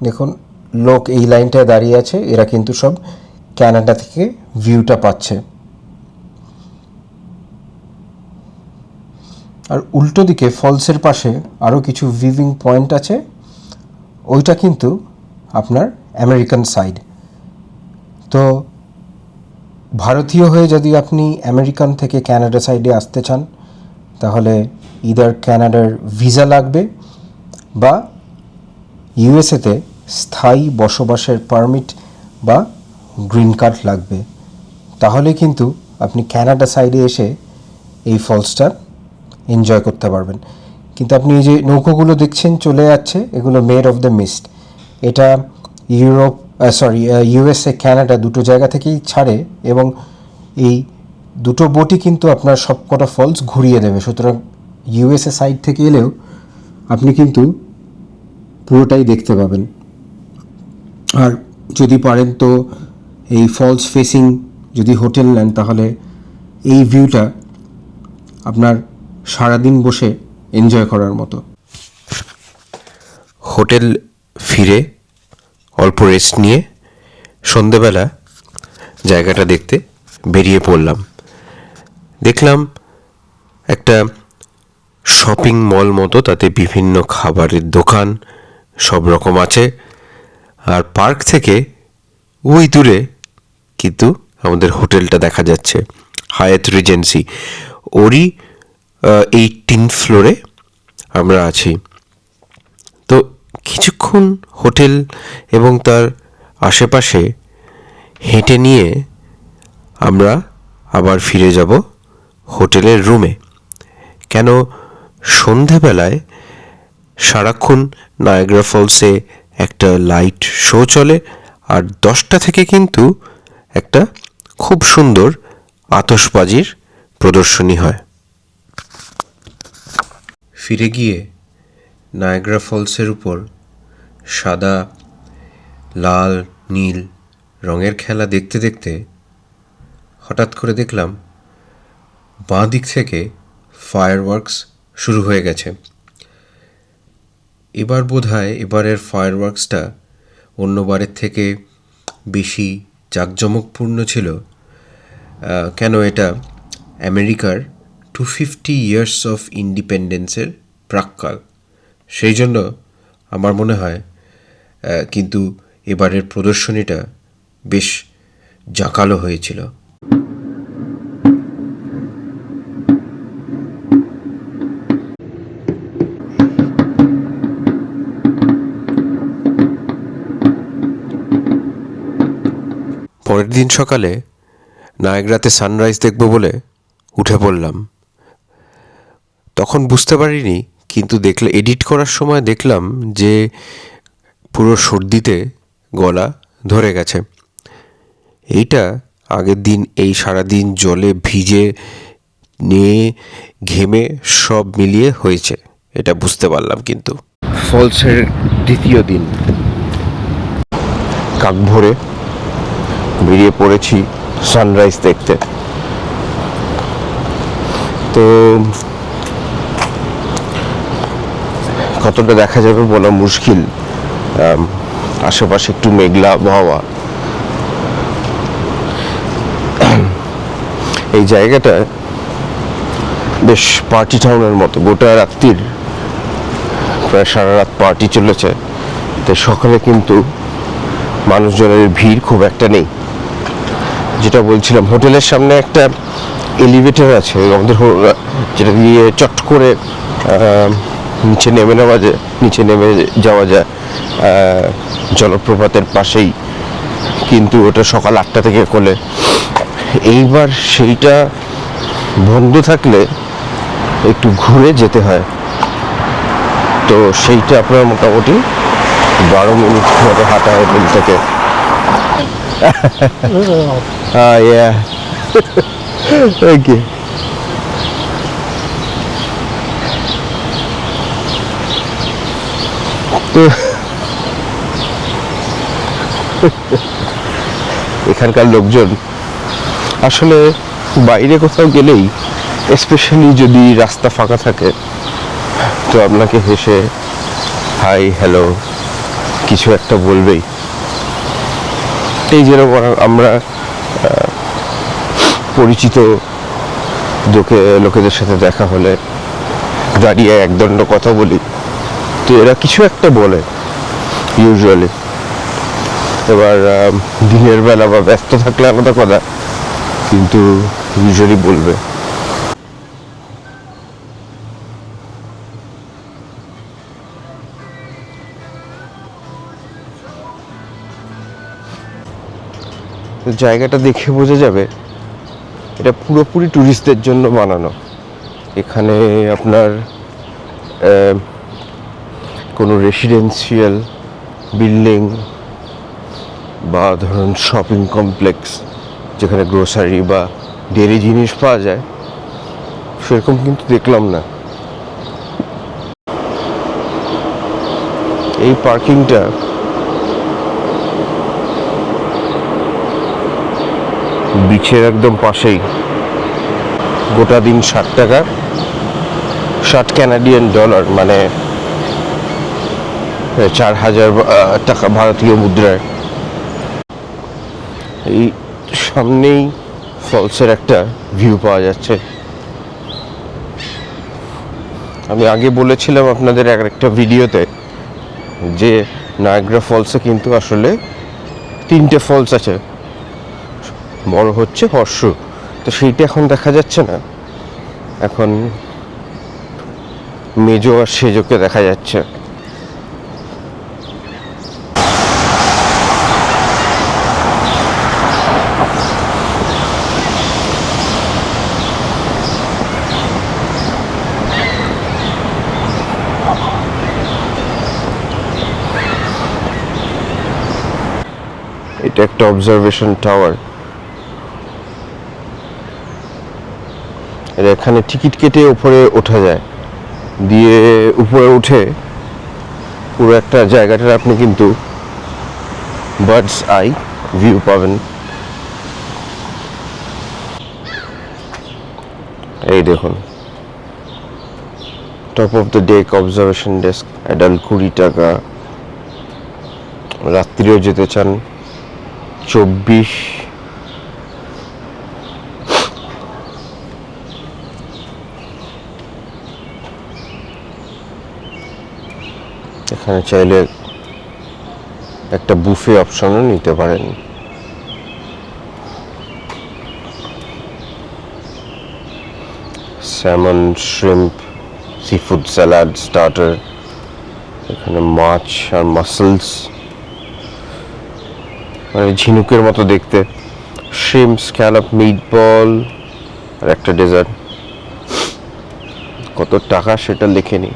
দেখুন, লোক এই লাইনটায় দাঁড়িয়ে আছে, এরা কিন্তু সব ক্যানাডা থেকে ভিউটা পাচ্ছে। আর উল্টো দিকে ফলসের পাশে আরও কিছু ভিউইং পয়েন্ট আছে, ওইটা কিন্তু আপনার আমেরিকান সাইড। তো ভারতীয় হয়ে যদি আপনি আমেরিকান থেকে ক্যানাডা সাইডে আসতে চান, তাহলে ইদার ক্যানাডার ভিসা লাগবে বা ইউএসএতে স্থায়ী বসবাসের পারমিট বা গ্রিন কার্ড লাগবে। তাহলে কিন্তু আপনি ক্যানাডা সাইডে এসে এই ফলসটা এনজয় করতে পারবেন। কিন্তু আপনি এই যে নৌকোগুলো দেখছেন চলে যাচ্ছে, এগুলো মেড অফ দ্য মিস্ট। এটা ইউএসএ ক্যানাডা দুটো জায়গা থেকেই ছাড়ে, এবং এই দুটো বোটই কিন্তু আপনার সবকটা ফলস ঘুরিয়ে দেবে। সুতরাং ইউএসএ সাইড থেকে এলেও আপনি কিন্তু পুরোটাই দেখতে পাবেন। আর যদি পারেন তো এই ফলস ফেসিং যদি হোটেল নেন, তাহলে এই ভিউটা আপনার সারাদিন বসে এনজয় করার মতো। হোটেল ফিরে অল্প রেস্ট নিয়ে সন্ধেবেলা জায়গাটা দেখতে বেরিয়ে পড়লাম। দেখলাম একটা শপিং মল মতো, তাতে বিভিন্ন খাবারের দোকান সব রকম আছে। আর পার্ক থেকে ওই দূরে কিন্তু আমাদের হোটেলটা দেখা যাচ্ছে, হায়াত রিজেন্সি। ওরই 18 ফ্লোরে আমরা আছি। তো কিছুক্ষণ হোটেল এবং তার আশেপাশে হেঁটে নিয়ে আমরা আবার ফিরে যাব হোটেলের রুমে। কেন, সন্ধেবেলায় সারাক্ষণ নায়াগ্রা ফলসে একটা লাইট শো চলে, আর 10টা থেকে কিন্তু একটা খুব সুন্দর আতশবাজির প্রদর্শনী হয়। ফিরে গিয়ে নায়াগ্রা ফলসের উপর সাদা, লাল, নীল রঙের খেলা দেখতে দেখতে হঠাৎ করে দেখলাম বাঁ দিক থেকে ফায়ারওয়ার্কস শুরু হয়ে গেছে। এবার বোধহয় এবারের ফায়ারওয়ার্কসটা অন্যবারের থেকে বেশি জাঁকজমকপূর্ণ ছিল। কেন, এটা আমেরিকার 250 ইয়ার্স অফ ইন্ডিপেন্ডেন্সের প্রাক্কাল, সেই জন্য আমার মনে হয় কিন্তু এবারের প্রদর্শনীটা বেশ জাঁকালো হয়েছিল। পরের দিন সকালে নায়াগ্রাতে সানরাইজ দেখব বলে উঠে পড়লাম। তখন বুঝতে পারিনি, কিন্তু এডিট করার সময় দেখলাম যে পুরো সর্দিতে গলা ধরে গেছে। এইটা আগের দিন এই সারাদিন জলে ভিজে নিয়ে ঘেমে সব মিলিয়ে হয়েছে, এটা বুঝতে পারলাম। কিন্তু ফলসের দ্বিতীয় দিন কাক ভোরে বেরিয়ে পড়েছি সানরাইজ দেখতে। তো কতটা দেখা যাবে বলা মুশকিল, আশেপাশে একটু মেঘলা আবহাওয়া। এই জায়গাটা বেশ পার্টি টাউনের মতো, গোটা রাত্রির প্রায় সারা রাত পার্টি চলেছে। তো সকালে কিন্তু মানুষজনের ভিড় খুব একটা নেই। যেটা বলছিলাম, হোটেলের সামনে একটা এলিভেটর আছে আমাদের, যেটা দিয়ে চট করে নিচে নেমে যাওয়া যায় জলপ্রপাতের পাশেই, কিন্তু ওটা সকাল 8টা থেকে খোলে। এইবার সেইটা বন্ধ থাকলে একটু ঘুরে যেতে হয়, তো সেইটা আপনার মোটামুটি 12 মিনিট মতো হাঁটা হোটেল থেকে। Yeah. Thank you. এখানকার লোকজন আসলে বাইরে কোথাও গেলেই, স্পেশালি যদি রাস্তা ফাঁকা থাকে, তো আপনাকে হেসে হাই হ্যালো কিছু একটা বলবেই। এই যেরকম আমরা পরিচিত লোকেদের সাথে দেখা হলে দাঁড়িয়ে একদণ্ড কথা বলি, তো এরা কিছু একটা বলে ইউজুয়ালি। এবার দিনের বেলা বা ব্যস্ত থাকলে আলাদা কথা, কিন্তু ইউজুয়ালি বলবে। জায়গাটা দেখে বোঝা যাবে এটা পুরোপুরি ট্যুরিস্টদের জন্য বানানো। এখানে আপনার কোনো রেসিডেন্সিয়াল বিল্ডিং বা ধরুন শপিং কমপ্লেক্স যেখানে গ্রোসারি বা ডেইরি জিনিস পাওয়া যায়, সেরকম কিন্তু দেখলাম না। এই পার্কিংটা বিচের একদম পাশেই, গোটা দিন 60 টাকা, 60 কানাডিয়ান ডলার, মানে 4000 টাকা ভারতীয় মুদ্রায়। এই সামনেই ফলসের একটা ভিউ পাওয়া যাচ্ছে। আমি আগে বলেছিলাম আপনাদের একটা ভিডিওতে যে নায়াগ্রা ফলসে কিন্তু আসলে 3টে ফলস আছে, বড় হচ্ছে হর্ষ, তো সেইটা এখন দেখা যাচ্ছে না, এখন মেজো আর সেজোকে দেখা যাচ্ছে। এটা একটা অবজারভেশন টাওয়ার। এখানে টিকিট কেটে উপরে ওঠা যায়, দিয়ে উপরে উঠে পুরো একটা জায়গাটার আপনি কিন্তু বার্ডস আই ভিউ পাবেন। এই দেখুন, top of the deck observation desk, adult 20 টাকা, রাত্রিও যেতে চান 24। এখানে চাইলে একটা বুফে অপশনও নিতে পারেন। Salmon, shrimp, seafood salad, starter, এখানে মাছ আর মাসলস, মানে ঝিনুকের মতো দেখতে, শ্রিম্প, স্ক্যালপ, মিটবল আর একটা ডেজার্ট। কত টাকা সেটা লিখে নি,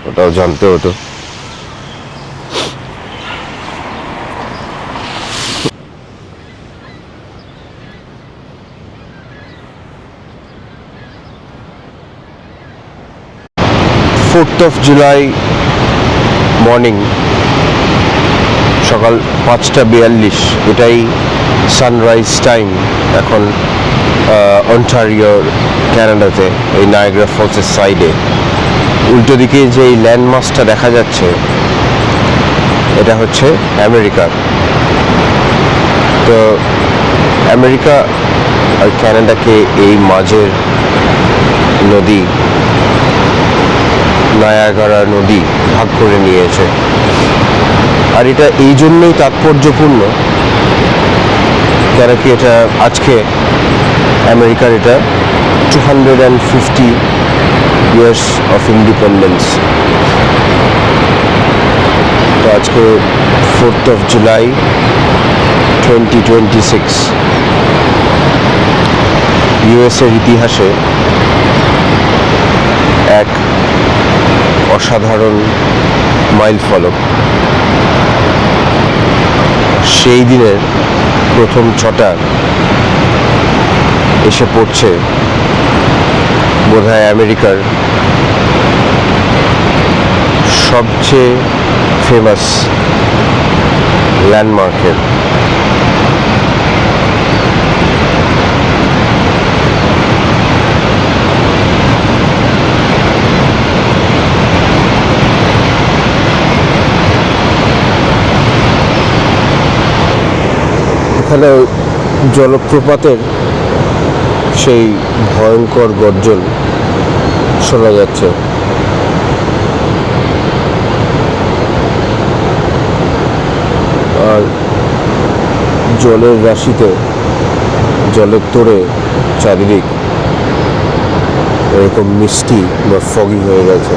ওটাও জানতে হতো। জুলাই মর্নিং, সকাল 5:42, এটাই সানরাইজ টাইম এখন অন্টারিও ক্যানাডাতে, এই নায়াগ্রা ফলসের সাইডে। উল্টো দিকে যে এই ল্যান্ডমার্কটা দেখা যাচ্ছে এটা হচ্ছে আমেরিকা। তো আমেরিকা আর ক্যানাডাকে এই মাঝের নদী নায়াগ্রা নদী ভাগ করে নিয়েছে। আর এটা এই জন্যই তাৎপর্যপূর্ণ কেন কি এটা আজকে আমেরিকার এটা 250 years of independence। তো আজকে 4th of July 2026 ইউএসএর ইতিহাসে এক অসাধারণ মাইল ফলক। সেই দিনের প্রথম ছটা এসে পড়ছে বোধহয় আমেরিকার সবচেয়ে ফেমাস ল্যান্ডমার্কের। এখানে জলপ্রপাতের সেই ভয়ঙ্কর গর্জন শোনা যাচ্ছে। আর জলের রাশিতে, জলের তোড়ে চারিদিক এরকম মিষ্টি বা ফগি হয়ে গেছে।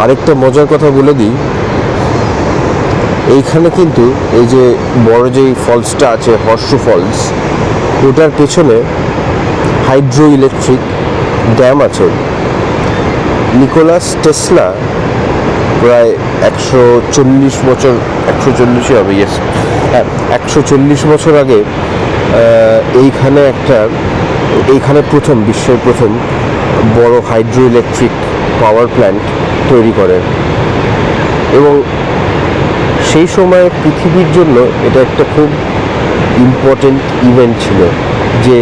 আরেকটা মজার কথা বলে দিই, এইখানে কিন্তু এই যে বড় যেই ফলসটা আছে হর্সু ফলস, ওটার পেছনে হাইড্রো ইলেকট্রিক ড্যাম আছে। নিকোলাস টেসলা প্রায় 140 বছর, 140ই হবে, ইয়েস, হ্যাঁ 140 বছর আগে এইখানে প্রথম, বিশ্বের প্রথম বড় হাইড্রো ইলেকট্রিক পাওয়ার প্ল্যান্ট তৈরি করেন। এবং সেই সময় পৃথিবীর জন্য এটা একটা খুব ইম্পর্টেন্ট ইভেন্ট ছিল যে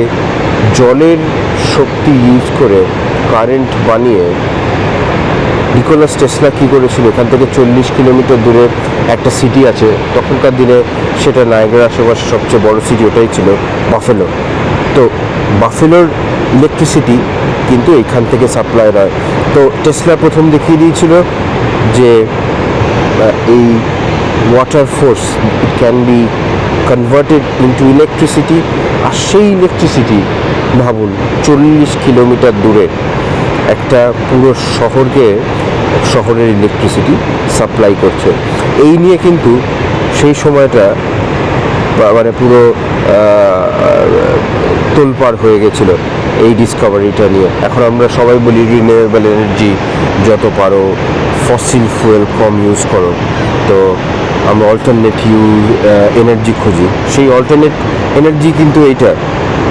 জলের শক্তি ইউজ করে কারেন্ট বানিয়ে নিকোলাস টেসলা কী করেছিল, এখান থেকে 40 কিলোমিটার দূরে একটা সিটি আছে, তখনকার দিনে সেটা নায়াগ্রার আশেপাশে সবচেয়ে বড় সিটি, ওটাই ছিল বাফেলো। তো বাফেলোর ইলেকট্রিসিটি কিন্তু এখান থেকে সাপ্লাই হয়। তো টেসলা প্রথম দেখিয়ে দিয়েছিল যে এই water force it can be converted into electricity. আর সেই ইলেকট্রিসিটি ভাবুন 40 কিলোমিটার দূরে একটা পুরো শহরের ইলেকট্রিসিটি সাপ্লাই করছে। এই নিয়ে কিন্তু সেই সময়টা মানে পুরো তোলপাড় হয়ে গেছিল এই ডিসকভারিটা নিয়ে। এখন আমরা সবাই বলি রিনিউয়েবল এনার্জি যত পারো, ফসিল ফুয়েল কম ইউজ করো। তো আমরা অল্টারনেট এনার্জি খুঁজি, সেই অল্টারনেট এনার্জি কিন্তু এইটা।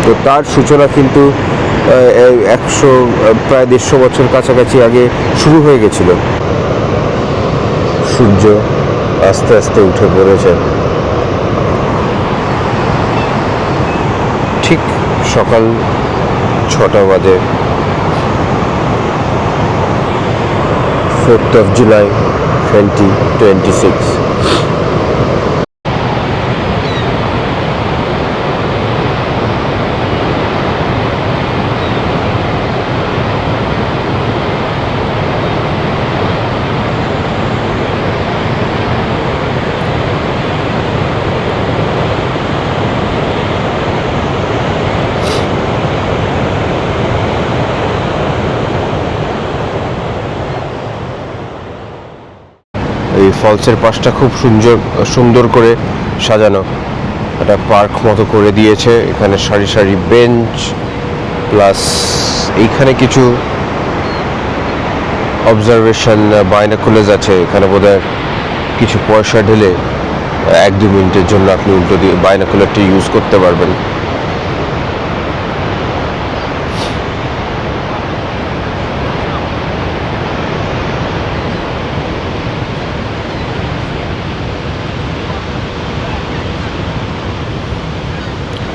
তো তার সূচনা কিন্তু প্রায় 150 বছর কাছাকাছি আগে শুরু হয়ে গেছিল। সূর্য আস্তে আস্তে উঠে পড়েছে, ঠিক সকাল 6টা বাজে, 4th of July 2026। এই ফলসের পাশটা খুব সুন্দর করে সাজানো, একটা পার্ক মতো করে দিয়েছে। এখানে সারি সারি বেঞ্চ, প্লাস এইখানে কিছু অবজারভেশন বাইনোকুলার্স আছে। এখানে বোধহয় কিছু পয়সা ঢেলে 1-2 মিনিটের জন্য আপনি উল্টো দিয়ে বাইনোকুলারটি ইউজ করতে পারবেন।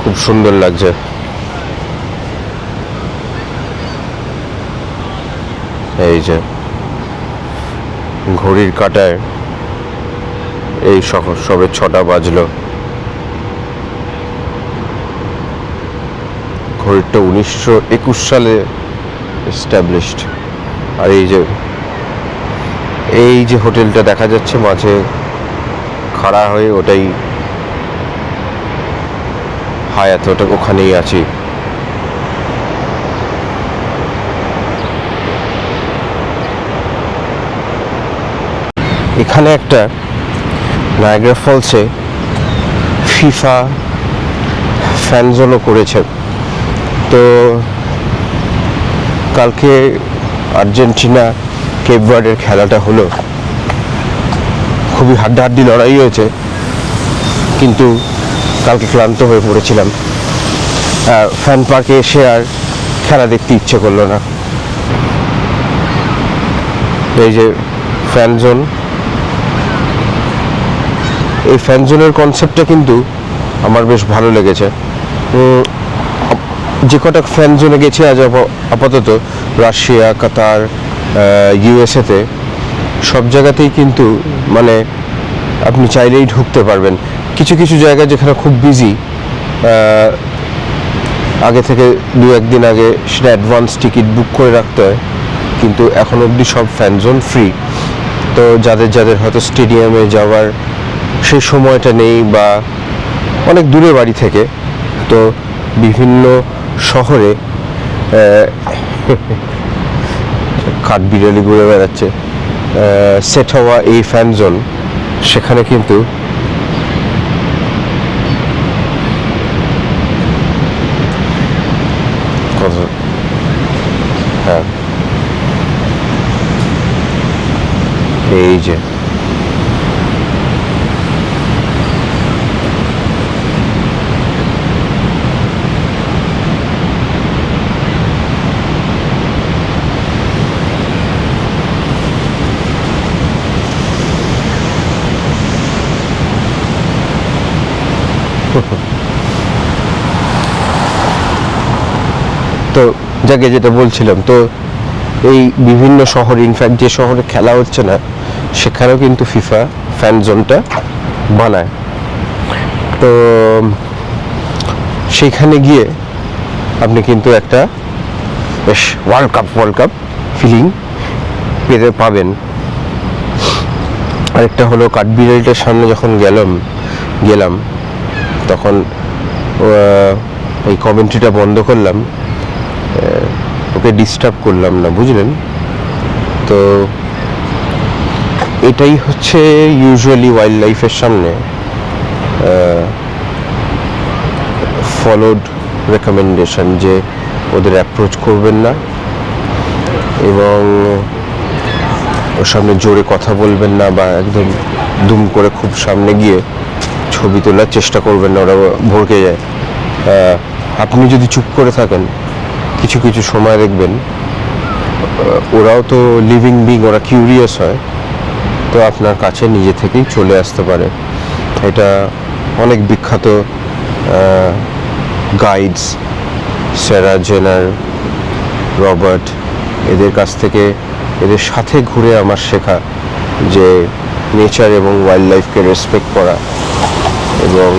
খুব সুন্দর লাগছে। এই যে ঘড়ির কাঁটায় এই সবে 6টা বাজলো। ঘড়িটা 1921 সালে এস্টাবলিশড। আর এই যে হোটেলটা দেখা যাচ্ছে মাঝে খাড়া হয়ে, ওটাই হায়াত, ওটা ওখানেই আছি। এখানে একটা নায়াগ্রা ফলসে ফিফা ফ্যান জোনও করেছে। তো কালকে আর্জেন্টিনা কেপ ভার্ডের খেলাটা হলো, খুবই হাড্ডাহাড্ডি লড়াই হয়েছে, কিন্তু কালকে ক্লান্ত হয়ে পড়েছিলাম। ফ্যান পার্কে এসে আর খেলা দেখতে ইচ্ছে করলো না। এই যে ফ্যান জোন, এই ফ্যান জোনের কনসেপ্টটা কিন্তু আমার বেশ ভালো লেগেছে। যে কটা ফ্যান জোনে গেছি আজ আপাতত, রাশিয়া, কাতার, ইউএসএতে, সব জায়গাতেই কিন্তু মানে আপনি চাইলেই ঢুকতে পারবেন। কিছু কিছু জায়গা যেখানে খুব বিজি, আগে থেকে 2-1 দিন আগে সেটা অ্যাডভান্স টিকিট বুক করে রাখতে হয়, কিন্তু এখন অবধি সব ফ্যান জোন ফ্রি। তো যাদের হয়তো স্টেডিয়ামে যাওয়ার সেই সময়টা নেই বা অনেক দূরে বাড়ি থেকে, তো বিভিন্ন শহরে কাঠবিড়ালি ঘুরে বেড়াচ্ছে, সেট হওয়া এই ফ্যান জোন, সেখানে কিন্তু হ্যাঁ, এই যে তো যাকে যেটা বলছিলাম, তো এই বিভিন্ন শহরে, ইনফ্যাক্ট যে শহরে খেলা হচ্ছে না সেখানেও কিন্তু ফিফা ফ্যান জোনটা বানায়। তো সেইখানে গিয়ে আপনি কিন্তু একটা বেশ ওয়ার্ল্ড কাপ ফিলিং পাবেন। আরেকটা হলো কাঠবিড়ালিটার সামনে যখন গেলাম তখন এই কমেন্ট্রিটা বন্ধ করলাম, ওকে ডিস্টার্ব করলাম না, বুঝলেন? তো এটাই হচ্ছে ইউজুয়ালি ওয়াইল্ড লাইফের সামনে ফলোড রেকমেন্ডেশন যে ওদের অ্যাপ্রোচ করবেন না এবং ওর সামনে জোরে কথা বলবেন না বা একদম দুম করে খুব সামনে গিয়ে ছবি তোলার চেষ্টা করবেন না, ওরা ভড়কে যায়। আপনি যদি চুপ করে থাকেন কিছু কিছু সময় দেখবেন ওরাও তো লিভিং বিং, ওরা কিউরিয়াস হয়, তো আপনার কাছে নিজে থেকেই চলে আসতে পারে। এটা অনেক বিখ্যাত গাইডস স্যারা জেনার, রবার্ট, এদের কাছ থেকে, এদের সাথে ঘুরে আমার শেখা যে নেচার এবং ওয়াইল্ড লাইফকে রেসপেক্ট করা এবং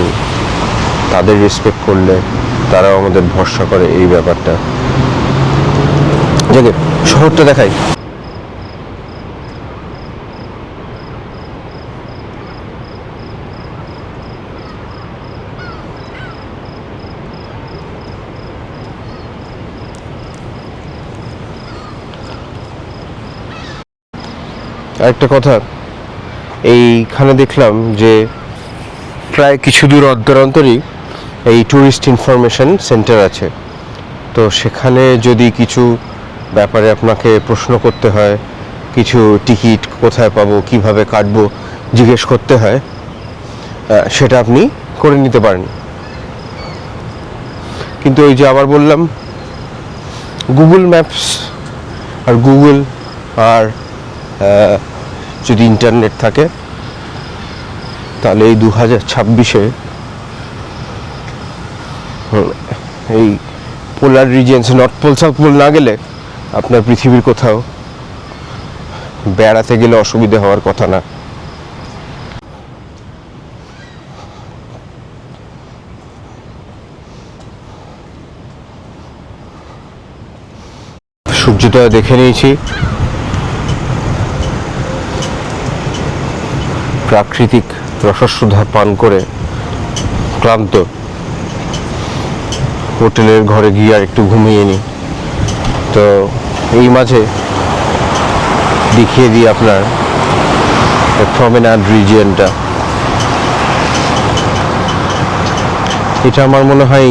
তাদের রেসপেক্ট করলে তারাও আমাদের ভরসা করে, এই ব্যাপারটা। যাকে শহরটা দেখাই। আরেকটা কথা, এইখানে দেখলাম যে প্রায় কিছু দূর অন্তর অন্তরই এই ট্যুরিস্ট ইনফরমেশন সেন্টার আছে। তো সেখানে যদি কিছু ব্যাপারে আপনাকে প্রশ্ন করতে হয়, কিছু টিকিট কোথায় পাবো, কিভাবে কাটবো জিজ্ঞেস করতে হয়, সেটা আপনি করে নিতে পারেন। কিন্তু ওই যে আবার বললাম, গুগল ম্যাপস আর গুগল আর যদি ইন্টারনেট থাকে তাহলে এই 2026-এ এই polar regions, north pole south pole না গেলে আপনার পৃথিবীর কোথাও বেড়াতে গেলে অসুবিধা হওয়ার কথা না। সূর্যটা দেখে নিয়েছি, প্রাকৃতিক রসস্বধা পান করে ক্লান্ত, হোটেলের ঘরে গিয়ে আর একটু ঘুমিয়ে নিই। তো এই মাঝে দেখিয়ে দিই আপনার প্রমেনাড রিজিয়নটা। এটা আমার মনে হয়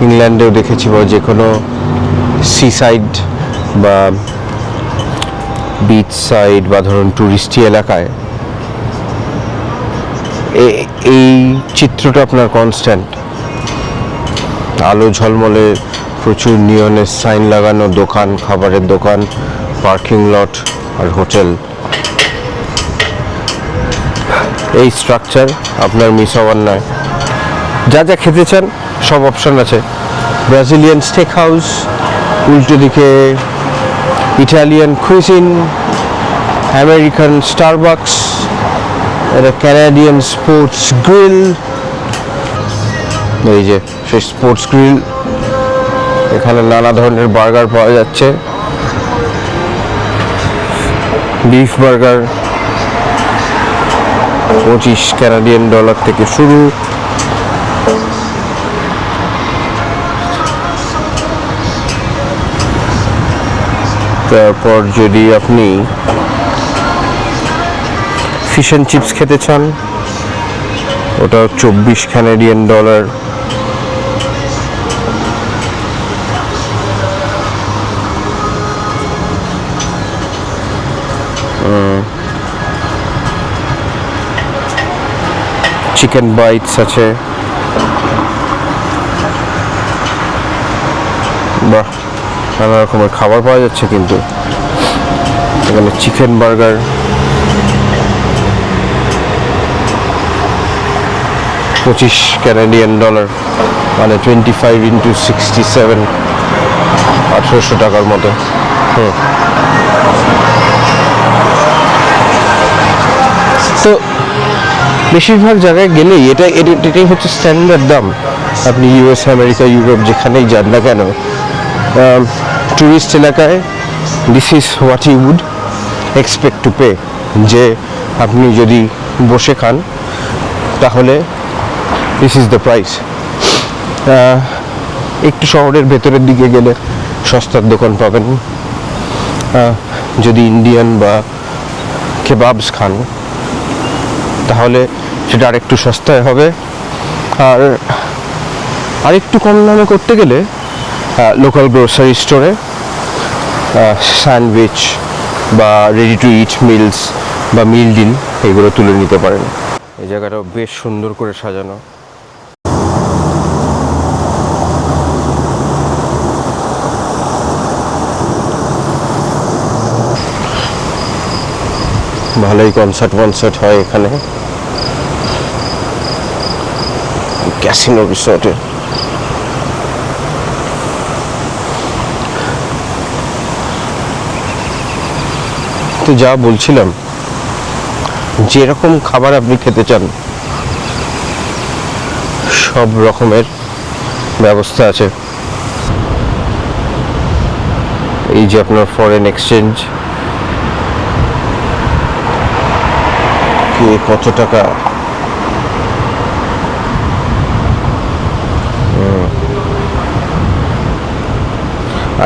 ইংল্যান্ডেও দেখেছি, বা যে কোনো সি সাইড বা বিচ সাইড বা ধরুন টুরিস্টি এলাকায় এই চিত্রটা আপনার কনস্ট্যান্ট। আলো ঝলমলে, প্রচুর নিয়নের সাইন লাগানো দোকান, খাবারের দোকান, পার্কিং লট আর হোটেল। এই স্ট্রাকচার আপনার মিস হওয়ার নয়। যা যা খেতে চান সব অপশন আছে। ব্রাজিলিয়ান স্টেক হাউস, উল্টো দিকে ইটালিয়ান কুইজিন, আমেরিকান স্টারবাকস, এটা ক্যানাডিয়ান স্পোর্টস গ্রিল, এই যে সেই স্পোর্টস গ্রিল। এখানে নানা ধরনের বার্গার পাওয়া যাচ্ছে, বিফ বার্গার $25 কানাডিয়ান থেকে শুরু। তারপর যদি আপনি ফিশ অ্যান্ড চিপস খেতে চান, ওটাও $24 কানাডিয়ান। চিকেন বাইটস আছে, বাহ, নানা রকমের খাবার পাওয়া যাচ্ছে। কিন্তু এখানে চিকেন বার্গার $25 কানাডিয়ান, মানে 25 × 67, 1800 টাকার মতো। তো বেশিরভাগ জায়গায় গেলেই এটাই হচ্ছে স্ট্যান্ডার্ড দাম। আপনি ইউএস, আমেরিকা, ইউরোপ যেখানেই যান না কেন, ট্যুরিস্ট এলাকায় this is what you would expect to pay. যে আপনি যদি বসে খান তাহলে দিস ইজ দ্য প্রাইস। একটু শহরের ভেতরের দিকে গেলে সস্তার দোকান পাবেন। যদি ইন্ডিয়ান বা কেবাবস খান তাহলে সেটা আরেকটু সস্তায় হবে। আর আর একটু কম দামে করতে গেলে লোকাল গ্রোসারি স্টোরে স্যান্ডউইচ বা রেডি টু ইট মিলস বা মিল ডিল এগুলো তুলে নিতে পারেন। এই জায়গাটাও বেশ সুন্দর করে সাজানো। ভালোই কনসার্ট হয় এখানে ক্যাসিনো রিসর্টে। তো যা বলছিলাম, যেরকম খাবার আপনি খেতে চান সব রকমের ব্যবস্থা আছে। এই যে আপনার ফরেন এক্সচেঞ্জ, কে কত টাকা,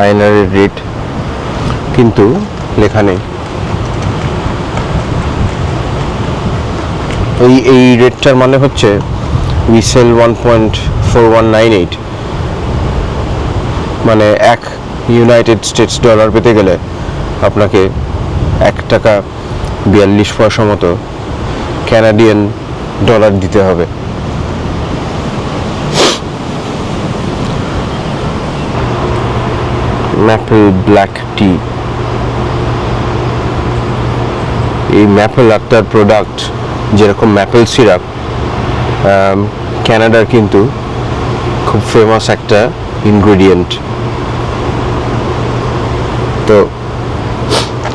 আইএনআর রেট কিন্তু লেখা নেই। এই রেটটার মানে হচ্ছে উই সেল 1.4198, মানে 1 ইউনাইটেড স্টেটস ডলার পেতে গেলে আপনাকে 1 টাকা 42 পয়সা মতো ক্যানাডিয়ান ডলার দিতে হবে। ম্যাপল ব্ল্যাক টি, এই ম্যাপল আত্মার প্রোডাক্ট যেরকম ম্যাপল সিরাপ, ক্যানাডার কিন্তু খুব ফেমাস একটা ইনগ্রেডিয়েন্ট। তো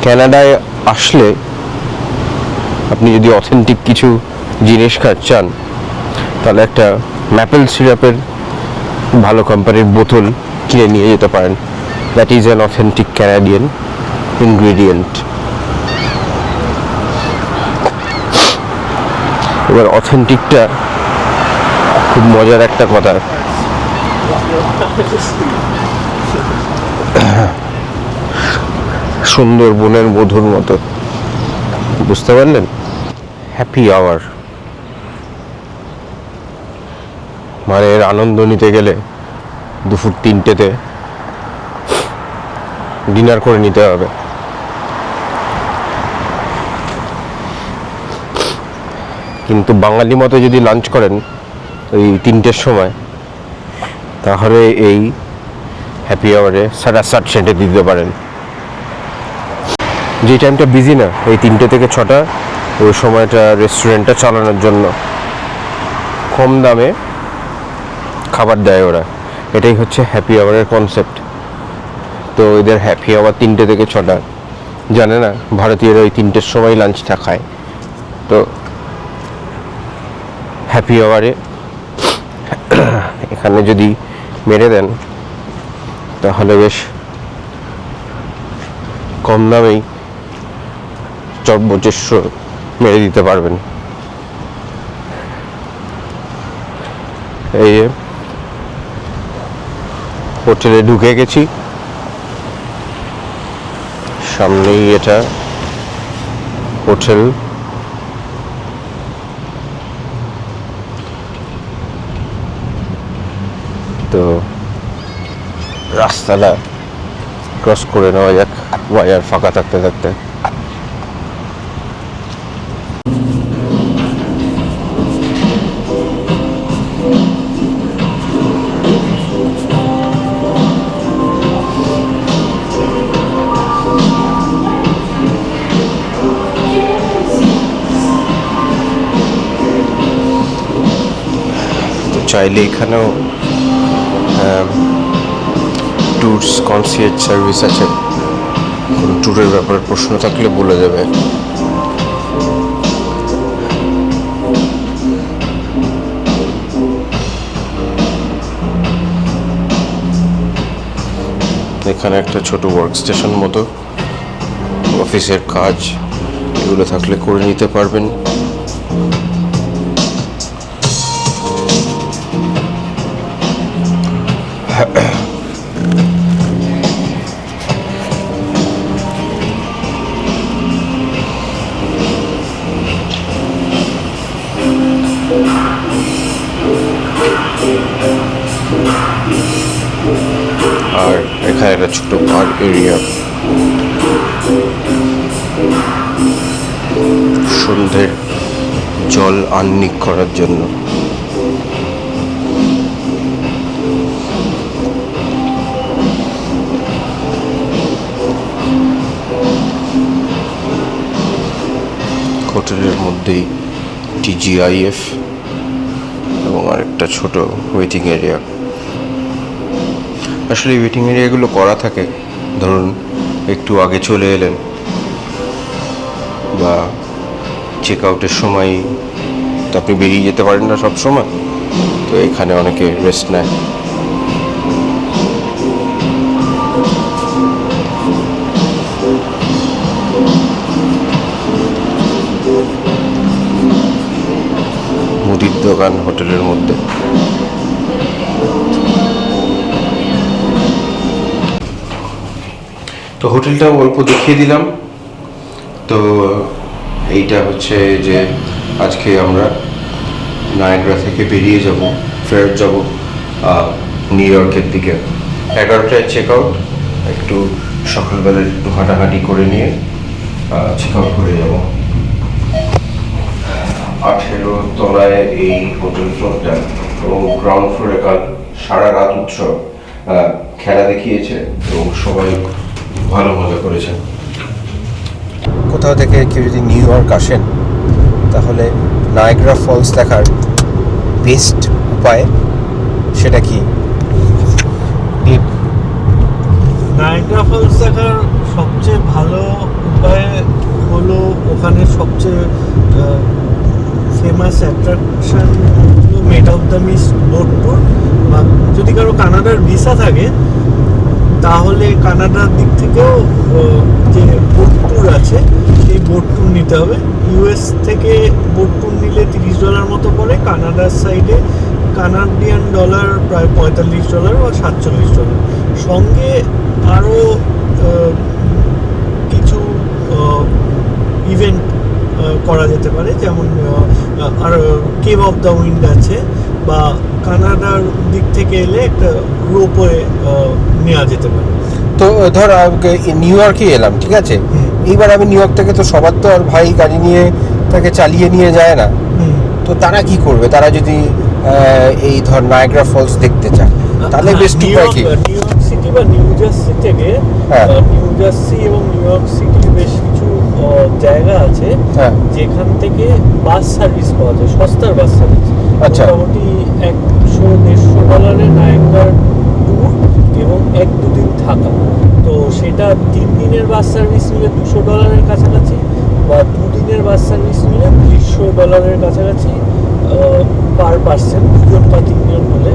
ক্যানাডায় আসলে আপনি যদি অথেন্টিক কিছু জিনিস চান তাহলে একটা ম্যাপল সিরাপের ভালো কোম্পানির বোতল কিনে নিয়ে যেতে পারেন। That is an authentic Canadian ingredient. এবার অথেন্টিকটা খুব মজার একটা কথা, সুন্দরবনের মধুর মতো, বুঝতে পারলেন? হ্যাপি আওয়ার মানে এর আনন্দ নিতে গেলে দুপুর 3টেতে ডিনার করে নিতে হবে। কিন্তু বাঙালি মতো যদি লাঞ্চ করেন ওই 3টের সময়, তাহলে এই হ্যাপি আওয়ারে 7:30 সেন্টে দিতে পারেন। যে টাইমটা বিজি না, এই 3টে থেকে 6টা, ওই সময়টা রেস্টুরেন্টটা চালানোর জন্য কম দামে খাবার দেয় ওরা। এটাই হচ্ছে হ্যাপি আওয়ারের কনসেপ্ট। তো এদের হ্যাপি আওয়ার 3টে থেকে 6টা, জানে না ভারতীয়রা ওই 3টের সময় লাঞ্চটা খায়। তো হ্যাপি আওয়ারে এখানে যদি মেরে দেন তাহলে বেশ কম দামেই সর্বোচ্চ মেরে দিতে পারবেন। এই হোটেলে ঢুকে গেছি, সামনেই এটা হোটেল। তো রাস্তাটা ক্রস করে নেওয়া যাক ওয়াইয়ার ফাঁকা থাকতে থাকতে। চাইলে এখানেও ট্যুরস কনসিয়ার্জ সার্ভিস আছে, কোনো ট্যুরের ব্যাপারে প্রশ্ন থাকলে বলে যাবে। এখানে একটা ছোট ওয়ার্ক স্টেশন মতো, অফিসের কাজ এগুলো থাকলে করে নিতে পারবেন। আর এখানে একটা ছোট পার্ক এরিয়া, সন্ধ্যের জল আহ্নিক করার জন্য। হোটেলের মধ্যেই TGIF এবং আরেকটা ছোট ওয়েটিং এরিয়া। আসলে ওয়েটিং এরিয়াগুলো করা থাকে, ধরুন একটু আগে চলে এলেন বা চেক আউটের সময় তো আপনি বেরিয়ে যেতে পারেন না সব সময়, তো এখানে অনেকে রেস্ট নেয়। মুদির দোকান হোটেলের মধ্যে। তো হোটেলটা অল্প দেখিয়ে দিলাম। তো এইটা হচ্ছে যে আজকে আমরা নায়াগ্রা থেকে বেরিয়ে যাব, ফেরত যাব নিউ ইয়র্কের দিকে। 11টায় চেক আউট, একটু সকালবেলায় একটু হাঁটাহাঁটি করে নিয়ে চেক আউট করে যাব। 18 তলায় এই হোটেল ফ্লোরটা, এবং গ্রাউন্ড ফ্লোরে কাল সারা রাত উৎসব, খেলা দেখিয়েছে এবং সবাই ভালো মজা করেছে। কোথাও থেকে কেউ যদি নিউ ইয়র্ক আসেন তাহলে নায়াগ্রা ফলস দেখার বেস্ট উপায় সেটা কি? নায়াগ্রা ফলস দেখার সবচেয়ে ভালো উপায় হলো ওখানে সবচেয়ে famous attraction made of the mist boat tour. বা যদি কারো কানাডার ভিসা থাকে তাহলে কানাডার দিক থেকেও যে বোট ট্যুর আছে সেই বোট ট্যুর নিতে হবে। US থেকে বোট ট্যুর নিলে $30 মতো পড়ে, কানাডার সাইডে কানাডিয়ান ডলার প্রায় $45 বা $47। সঙ্গে আরও কিছু ইভেন্ট করা যেতে পারে, যেমন আর কেভ অফ দ্য উইন্ড আছে, বা কানাডার দিক থেকে এলে একটা রোপওয়ে নেওয়া যেতে পারে। তো ধর নিউ ইয়র্কে এলাম, ঠিক আছে, এইবার আমি নিউ ইয়র্ক থেকে তো সবার তো আর ভাই গাড়ি নিয়ে তাকে চালিয়ে নিয়ে যায় না, তো তারা কি করবে? তারা যদি এই ধর নায়াগ্রা ফলস দেখতে চায় তাহলে বেস্ট উপায় কি? নিউ ইয়র্ক সিটি বা নিউ জার্সি থেকে, নিউ জার্সি এবং নিউ ইয়র্ক সিটির বেশ কিছু জায়গা আছে যেখান থেকে বাস সার্ভিস পাওয়া যায়, সস্তার বাস সার্ভিস। আচ্ছা, মোটামুটি $100-150 নায়াগ্রার ট্যুর এবং 1-2 দিন থাকা। তো সেটা 3 দিনের বাস সার্ভিস নিলে $200 কাছাকাছি, বা 2 দিনের বাস সার্ভিস নিলে $300 কাছাকাছি পার পার্সন, 2জন বা 3জন হলে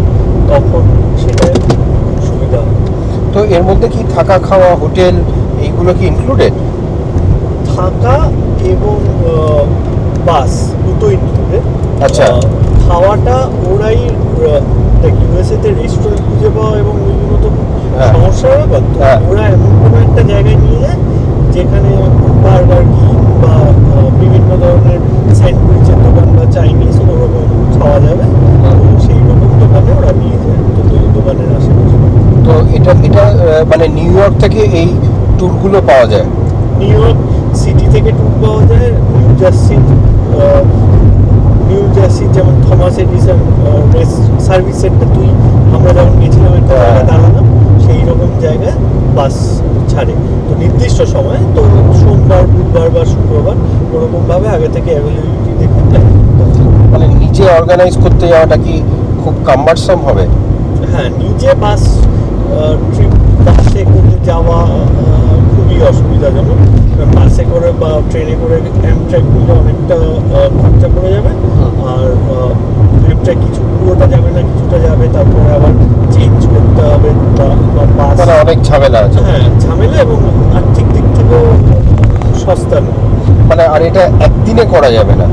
তখন সেটা সুবিধা হয়। তো এর মধ্যে কি থাকা, খাওয়া, হোটেল এইগুলো কি ইনক্লুডেড? থাকা এবং বাস দুটো ইনক্লুডেড। আচ্ছা, খাওয়াটা ওরাই দেখ, ইউএসএতে রেস্টুরেন্ট খুঁজে পাওয়া এবং বিভিন্ন তো সমস্যা ব্যাপার, তো ওরা এমন কোনো একটা জায়গায় নিয়ে যায় যেখানে বার্গার কিং বা বিভিন্ন ধরনের স্যান্ডউইচের দোকান বা চাইনিজ ওরকম খাওয়া যাবে, সেই রকম দোকানে ওরা নিয়ে যায়, তো ওই দোকানের আশেপাশে। তো এটা মানে নিউ ইয়র্ক থেকে এই ট্যুরগুলো পাওয়া যায়? নিউ ইয়র্ক সিটি থেকে ট্যুর পাওয়া যায়, নিউ জার্সি যেমন থমাস এডিসন সার্ভিস সেন্টার, আমরা যখন গেছিলাম একটা জায়গায় দাঁড়ালাম, সেই রকম জায়গায় বাস ছাড়ে। তো নির্দিষ্ট সময়, তো সোমবার, বুধবার বা শুক্রবার ওরকমভাবে আগে থেকে অ্যাভেলেবিলিটি দেখে। মানে নিজে অর্গানাইজ করতে যাওয়াটা কি খুব কাম্বারসাম হবে? হ্যাঁ, নিজে বাস ট্রিপ বাসে করে যাওয়া খুবই অসুবিধাজনক। বাসে করে বা ট্রেনে করে অ্যামট্র্যাক নিলে অনেকটা খরচা পড়ে যাবে, আর অ্যামট্র্যাক কিছু পুরোটা যাবে না, কিছুটা যাবে, তারপরে আবার চেঞ্জ করতে হবে, বা বাস অনেক ঝামেলা আছে। হ্যাঁ, ঝামেলা, এবং আর্থিক দিক থেকেও সস্তা নয়। মানে আর এটা একদিনে করা যাবে না?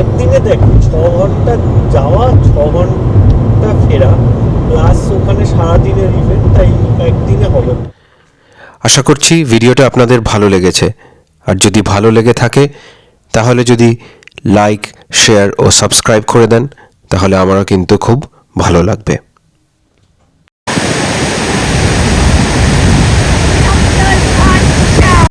একদিনে দেখ, 6 ঘন্টা যাওয়া, 6 ঘন্টা ফেরা, প্লাস ওখানে সারাদিনের ইভেন্ট, তাই একদিনে হবে না। আশা করছি ভিডিওটা আপনাদের ভালো লেগেছে, আর যদি ভালো লেগে থাকে তাহলে যদি লাইক, শেয়ার ও সাবস্ক্রাইব করে দেন তাহলে আমারও কিন্তু খুব ভালো লাগবে।